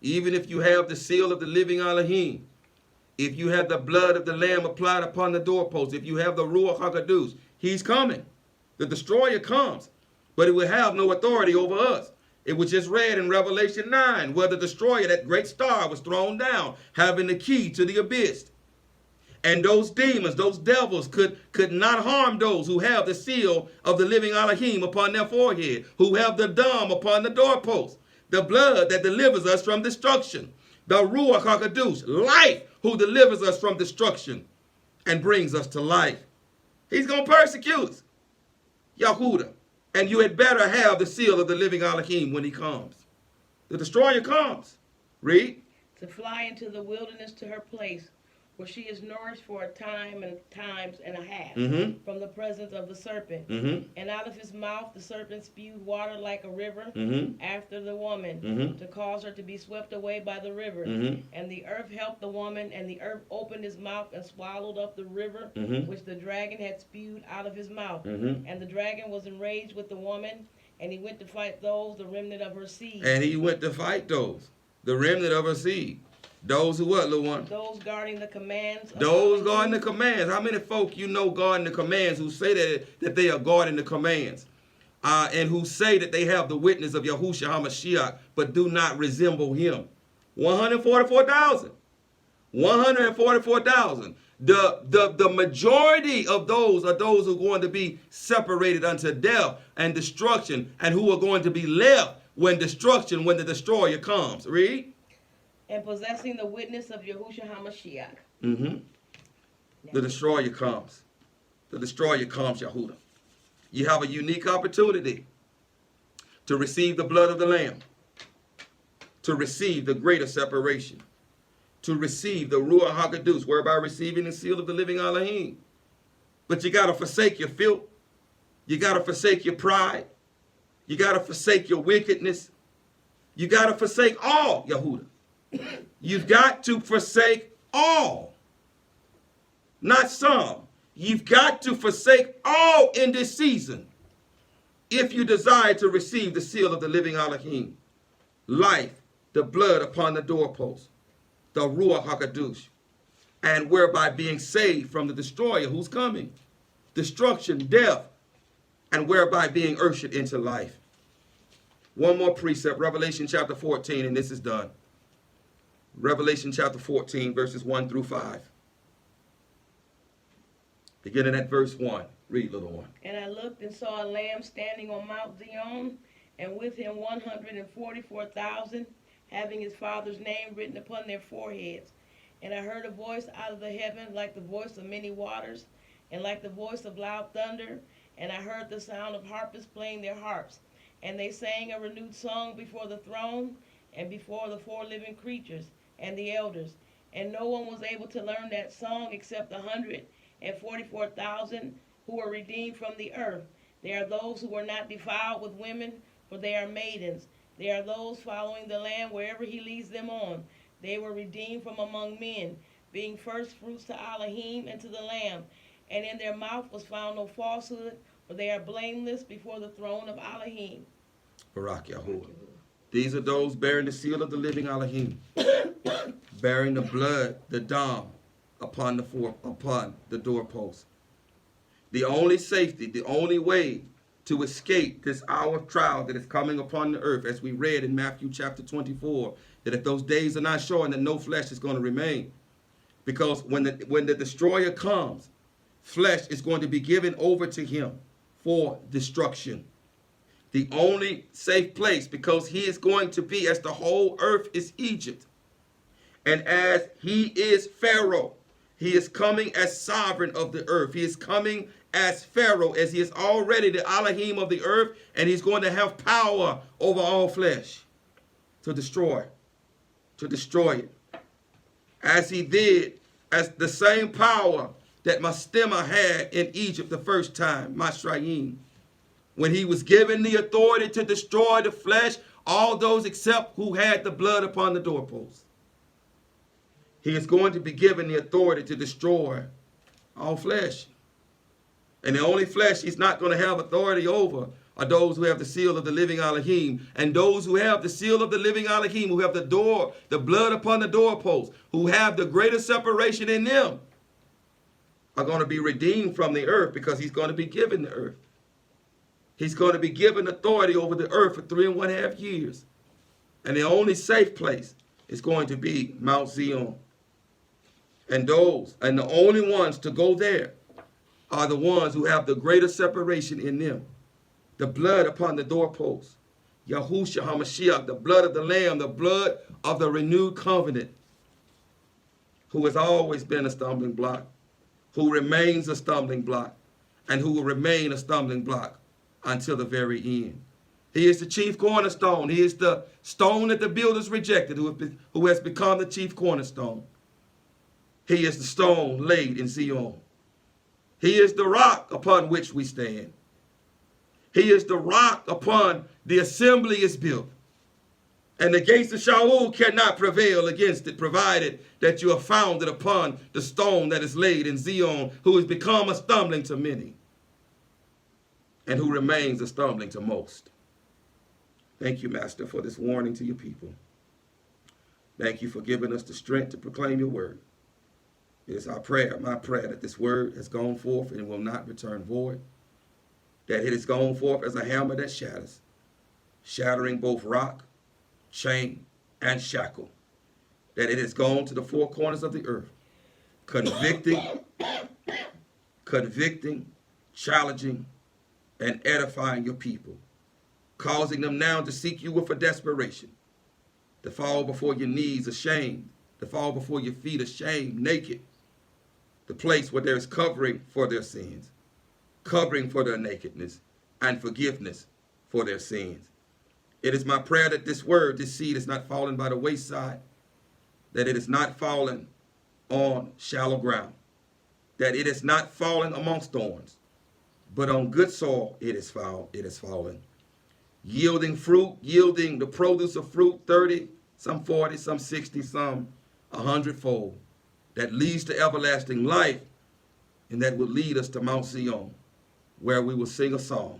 Even if you have the seal of the living Elohim, if you have the blood of the Lamb applied upon the doorpost, if you have the Ruach HaKadosh, he's coming. The destroyer comes, but it will have no authority over us. It was just read in Revelation 9, where the destroyer, that great star, was thrown down, having the key to the abyss. And those demons, those devils, could not harm those who have the seal of the living Elohim upon their forehead, who have the dam upon the doorpost, the blood that delivers us from destruction, the Ruach HaKadosh, life, who delivers us from destruction and brings us to life. He's going to persecute us, Yahudah. And you had better have the seal of the living Elohim when he comes. The destroyer comes. Read. To fly into the wilderness to her place, where she is nourished for a time and times and a half Mm-hmm. from the presence of the serpent. Mm-hmm. And out of his mouth the serpent spewed water like a river Mm-hmm. after the woman, Mm-hmm. to cause her to be swept away by the river. Mm-hmm. And the earth helped the woman, and the earth opened his mouth and swallowed up the river Mm-hmm. which the dragon had spewed out of his mouth. Mm-hmm. And the dragon was enraged with the woman, and he went to fight those, the remnant of her seed. And he went to fight those, the remnant of her seed. Those who what, little one? Those guarding the commands. Those guarding the commands. How many folk you know guarding the commands who say that they are guarding the commands? And who say that they have the witness of Yahushua HaMashiach, but do not resemble him? 144,000. 144,000. The majority of those are those who are going to be separated unto death and destruction, and who are going to be left when the destroyer comes. Read. And possessing the witness of Yahushua HaMashiach. Mm-hmm. The destroyer comes. The destroyer comes, Yahudah. You have a unique opportunity to receive the blood of the Lamb, to receive the greater separation, to receive the Ruach HaKodesh, whereby receiving the seal of the living Elohim. But you got to forsake your filth. You got to forsake your pride. You got to forsake your wickedness. You got to forsake all, Yahudah. You've got to forsake all. Not some. You've got to forsake all in this season if you desire to receive the seal of the living Elohim. Life, the blood upon the doorpost, the Ruach HaKodesh, and whereby being saved from the destroyer who's coming, destruction, death, and whereby being ushered into life. One more precept, Revelation chapter 14, and this is done. Revelation chapter 14, verses 1 through 5. Beginning at verse 1. Read, little one. And I looked and saw a lamb standing on Mount Zion, and with him 144,000, having his Father's name written upon their foreheads. And I heard a voice out of the heaven like the voice of many waters, and like the voice of loud thunder. And I heard the sound of harpists playing their harps. And they sang a renewed song before the throne, and before the four living creatures, and the elders. And no one was able to learn that song except 144,000 who were redeemed from the earth. They are those who were not defiled with women, for they are maidens. They are those following the Lamb wherever he leads them on. They were redeemed from among men, being first fruits to Elohim and to the Lamb. And in their mouth was found no falsehood, for they are blameless before the throne of Elohim. Barak Yahuwah. These are those bearing the seal of the living Elohim, bearing the blood, the dam, upon the doorpost. The only safety, the only way to escape this hour of trial that is coming upon the earth, as we read in Matthew chapter 24, that if those days are not short, then no flesh is going to remain. Because when the destroyer comes, flesh is going to be given over to him for destruction. The only safe place, because he is going to be, as the whole earth is Egypt, and as he is Pharaoh, he is coming as sovereign of the earth. He is coming as Pharaoh, as he is already the Elohim of the earth, and he's going to have power over all flesh to destroy it. As he did, as the same power that Mastema had in Egypt the first time, Masrayim, when he was given the authority to destroy the flesh, all those except who had the blood upon the doorpost. He is going to be given the authority to destroy all flesh. And the only flesh he's not going to have authority over are those who have the seal of the living Elohim. And those who have the seal of the living Elohim, who have the blood upon the doorpost, who have the greater separation in them, are going to be redeemed from the earth, because he's going to be given the earth. He's going to be given authority over the earth for 3.5 years. And the only safe place is going to be Mount Zion. And the only ones to go there are the ones who have the greater separation in them. The blood upon the doorpost. Yahushua HaMashiach, the blood of the Lamb, the blood of the renewed covenant, who has always been a stumbling block, who remains a stumbling block, and who will remain a stumbling block until the very end. He is the chief cornerstone. He is the stone that the builders rejected, who has become the chief cornerstone. He is the stone laid in Zion. He is the rock upon which we stand. He is the rock upon the assembly is built. And the gates of Shaul cannot prevail against it, provided that you are founded upon the stone that is laid in Zion, who has become a stumbling to many, and who remains a stumbling to most. Thank you, Master, for this warning to your people. Thank you for giving us the strength to proclaim your word. It is our prayer, my prayer, that this word has gone forth and will not return void, that it has gone forth as a hammer that shatters, shattering both rock, chain, and shackle, that it has gone to the four corners of the earth, convicting, challenging, and edifying your people, causing them now to seek you with a desperation, to fall before your knees ashamed, to fall before your feet ashamed, naked, the place where there is covering for their sins, covering for their nakedness, and forgiveness for their sins. It is my prayer that this word, this seed, is not fallen by the wayside, that it is not fallen on shallow ground, that it is not fallen amongst thorns, but on good soil it is fallen, yielding fruit, yielding the produce of fruit, 30, some 40, some 60, some 100-fold, that leads to everlasting life, and that will lead us to Mount Zion, where we will sing a song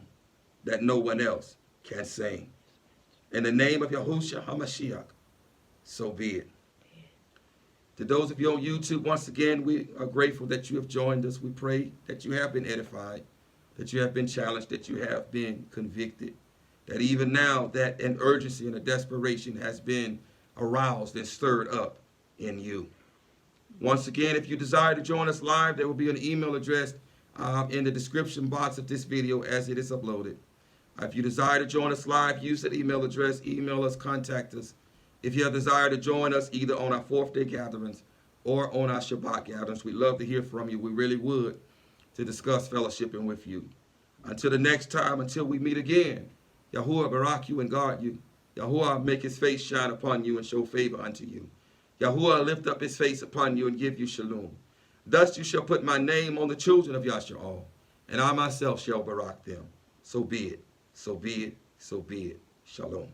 that no one else can sing. In the name of Yahushua HaMashiach, so be it. To those of you on YouTube, once again, we are grateful that you have joined us. We pray that you have been edified, that you have been challenged, that you have been convicted, that even now that an urgency and a desperation has been aroused and stirred up in you. Once again, if you desire to join us live, there will be an email address in the description box of this video as it is uploaded. If you desire to join us live, use that email address, email us, contact us. If you have desire to join us either on our fourth day gatherings or on our Shabbat gatherings, we'd love to hear from you. We really would, to discuss fellowshipping with you. Until the next time, until we meet again, Yahuwah barak you and guard you. Yahuwah make his face shine upon you and show favor unto you. Yahuwah lift up his face upon you and give you shalom. Thus you shall put my name on the children of Yasha'al, and I myself shall barak them. So be it, so be it, so be it. Shalom.